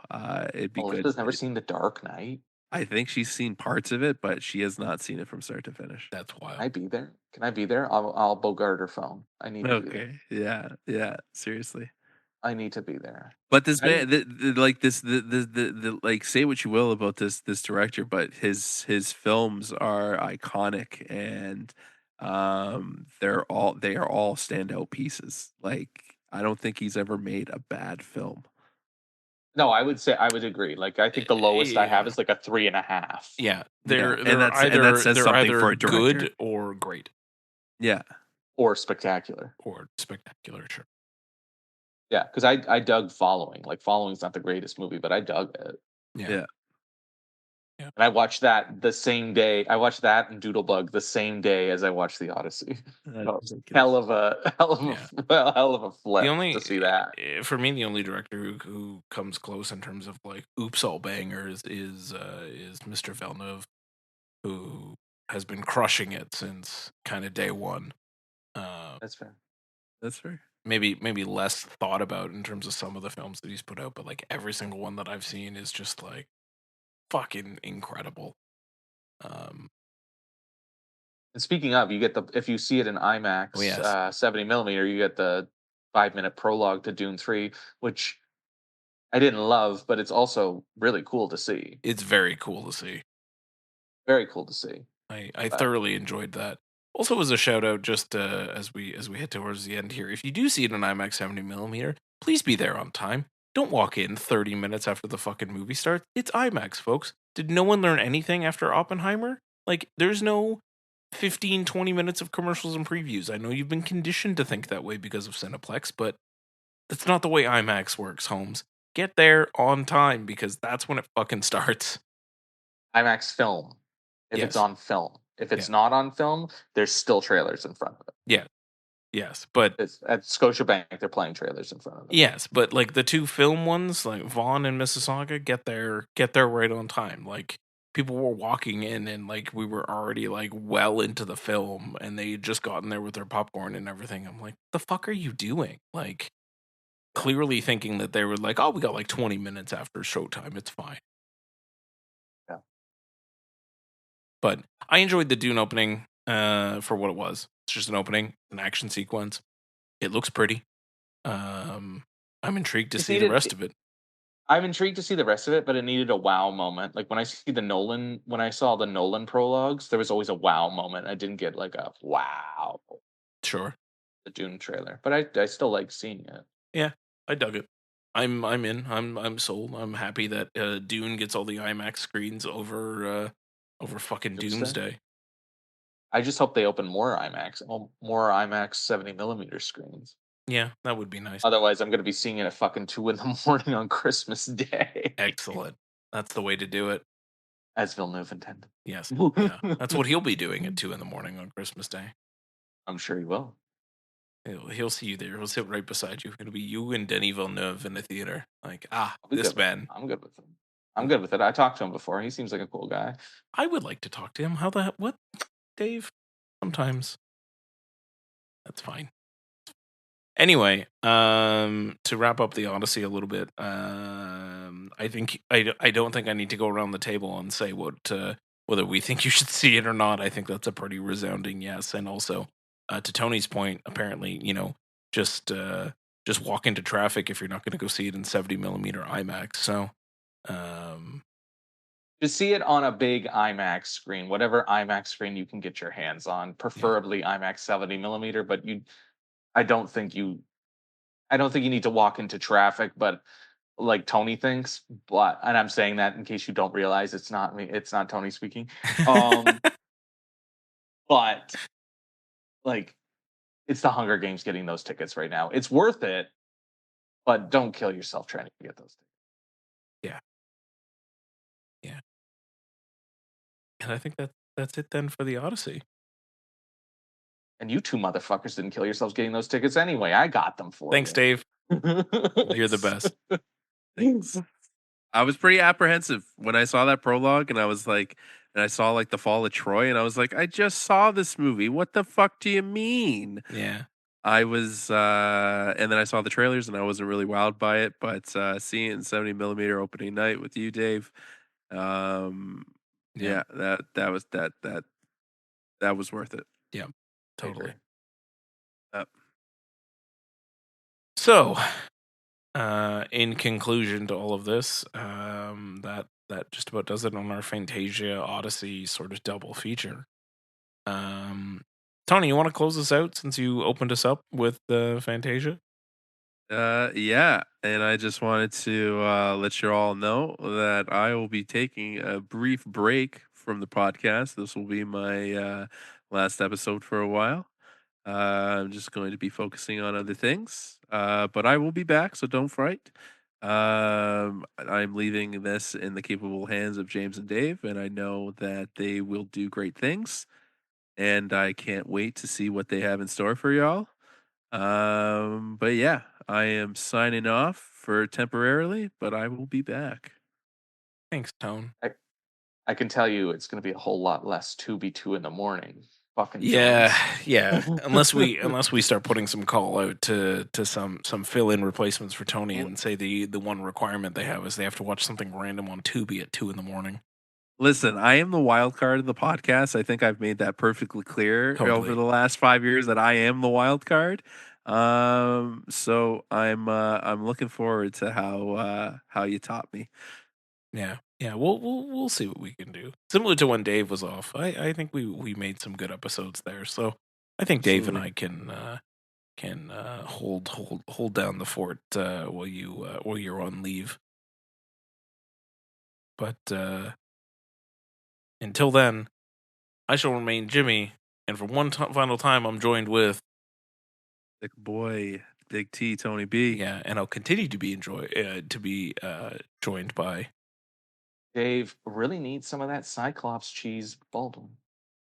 it'd be good. Melissa's never seen The Dark Knight. I think she's seen parts of it, but she has not seen it from start to finish. That's Can wild. I be there? Can I be there? I'll bogart her phone. I need to be there. Okay. Yeah. Seriously. I need to be there. But this man, like, say what you will about this director, but his films are iconic, and they are all standout pieces. Like, I don't think he's ever made a bad film. No, I would agree. Like, I think the lowest I have Yeah. is like a 3.5. Yeah, And that says something for a director. good or great Yeah. Or spectacular. or spectacular. Sure. Yeah, because I dug Following. Like, Following's not the greatest movie, but I dug it. Yeah. And I watched that the same day. I watched that and Doodlebug the same day as I watched the Odyssey. Hell of a flip to see that. For me, the only director who comes close in terms of like oops all bangers is Mr. Villeneuve, who has been crushing it since kind of day one. That's fair. That's fair. Maybe less thought about in terms of some of the films that he's put out, but like every single one that I've seen is just like fucking incredible. And speaking of, you get if you see it in IMAX, Oh, yes. 70 millimeter, you get the 5-minute prologue to Dune 3, which I didn't love, but it's also really cool to see. It's very cool to see. Very cool to see. I thoroughly enjoyed that. Also, as a shout out, just as we head towards the end here, if you do see it in IMAX 70 millimeter, please be there on time. Don't walk in 30 minutes after the fucking movie starts. It's IMAX, folks. Did no one learn anything after Oppenheimer? Like, there's no 15, 20 minutes of commercials and previews. I know you've been conditioned to think that way because of Cineplex, but that's not the way IMAX works, Holmes. Get there on time because that's when it fucking starts. IMAX film. If it's on film. If it's not on film, there's still trailers in front of it. Yeah. Yes, but it's at Scotiabank, they're playing trailers in front of them. Yes, but like the two film ones, like Vaughn and Mississauga, get there right on time. Like people were walking in and like we were already like well into the film and they had just gotten there with their popcorn and everything. I'm like, the fuck are you doing? Like clearly thinking that they were like, oh, we got like 20 minutes after showtime. It's fine. Yeah. But I enjoyed the Dune opening for what it was. It's just an opening, an action sequence. It looks pretty. I'm intrigued to see the rest of it. I'm intrigued to see the rest of it, but it needed a wow moment. Like when I saw the Nolan prologues, there was always a wow moment. I didn't get like a wow. Sure. The Dune trailer, but I still like seeing it. Yeah, I dug it. I'm in. I'm sold. I'm happy that Dune gets all the IMAX screens over fucking Doomsday. I just hope they open more IMAX 70 millimeter screens. Yeah, that would be nice. Otherwise, I'm going to be seeing it at fucking 2 in the morning on Christmas Day. Excellent. That's the way to do it. As Villeneuve intended. Yes. Yeah. That's what he'll be doing at 2 in the morning on Christmas Day. I'm sure he will. He'll see you there. He'll sit right beside you. It'll be you and Denis Villeneuve in the theater. Like, this man. I'm good with him. I'm good with it. I talked to him before. He seems like a cool guy. I would like to talk to him. What? Dave? Sometimes. That's fine. Anyway, to wrap up the Odyssey a little bit, I think I don't think I need to go around the table and say whether we think you should see it or not. I think that's a pretty resounding yes. And also, to Tony's point, apparently, just walk into traffic if you're not going to go see it in 70mm IMAX. So, to see it on a big IMAX screen, whatever IMAX screen you can get your hands on, preferably IMAX 70mm. But I don't think you need to walk into traffic, but like Tony thinks. But and I'm saying that in case you don't realize it's not me, it's not Tony speaking. But like, it's the Hunger Games getting those tickets right now. It's worth it, but don't kill yourself trying to get those tickets. Yeah. And I think that's it then for the Odyssey. And you two motherfuckers didn't kill yourselves getting those tickets anyway. I got them for Thanks, you. Dave. You're the best. Thanks. I was pretty apprehensive when I saw that prologue, and I was like, and I saw like the fall of Troy, and I was like, I just saw this movie. What the fuck do you mean? Yeah. I was, and then I saw the trailers, and I wasn't really wowed by it. But seeing it in 70mm opening night with you, Dave, yeah, that was worth it. Yeah, totally. Yep. So, in conclusion to all of this, that just about does it on our Fantasia Odyssey sort of double feature. Tony, you want to close us out since you opened us up with Fantasia? Yeah, and I just wanted to let you all know that I will be taking a brief break from the podcast. This will be my last episode for a while. I'm just going to be focusing on other things, but I will be back, so don't fright. I'm leaving this in the capable hands of James and Dave, and I know that they will do great things, and I can't wait to see what they have in store for y'all. But yeah, I am signing off for temporarily, but I will be back. Thanks, Tone. I can tell you it's going to be a whole lot less 2 in the morning. Fucking yeah. Unless we start putting some call out to some fill in replacements for Tony, and say the one requirement they have is they have to watch something random on Tubi at 2 in the morning. Listen, I am the wild card of the podcast. I think I've made that perfectly clear over the last 5 years that I am the wild card. So I'm looking forward to how you top me. Yeah, we'll see what we can do. Similar to when Dave was off, I think we made some good episodes there. So I think Dave and I can hold down the fort while you're on leave. But until then, I shall remain Jimmy, and for one final time, I'm joined with Thick Boy, Big T, Tony B. Yeah, and I'll continue to be joined by Dave. Really needs some of that Cyclops cheese, Baldwin.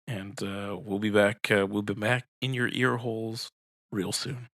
And we'll be back. We'll be back in your ear holes real soon.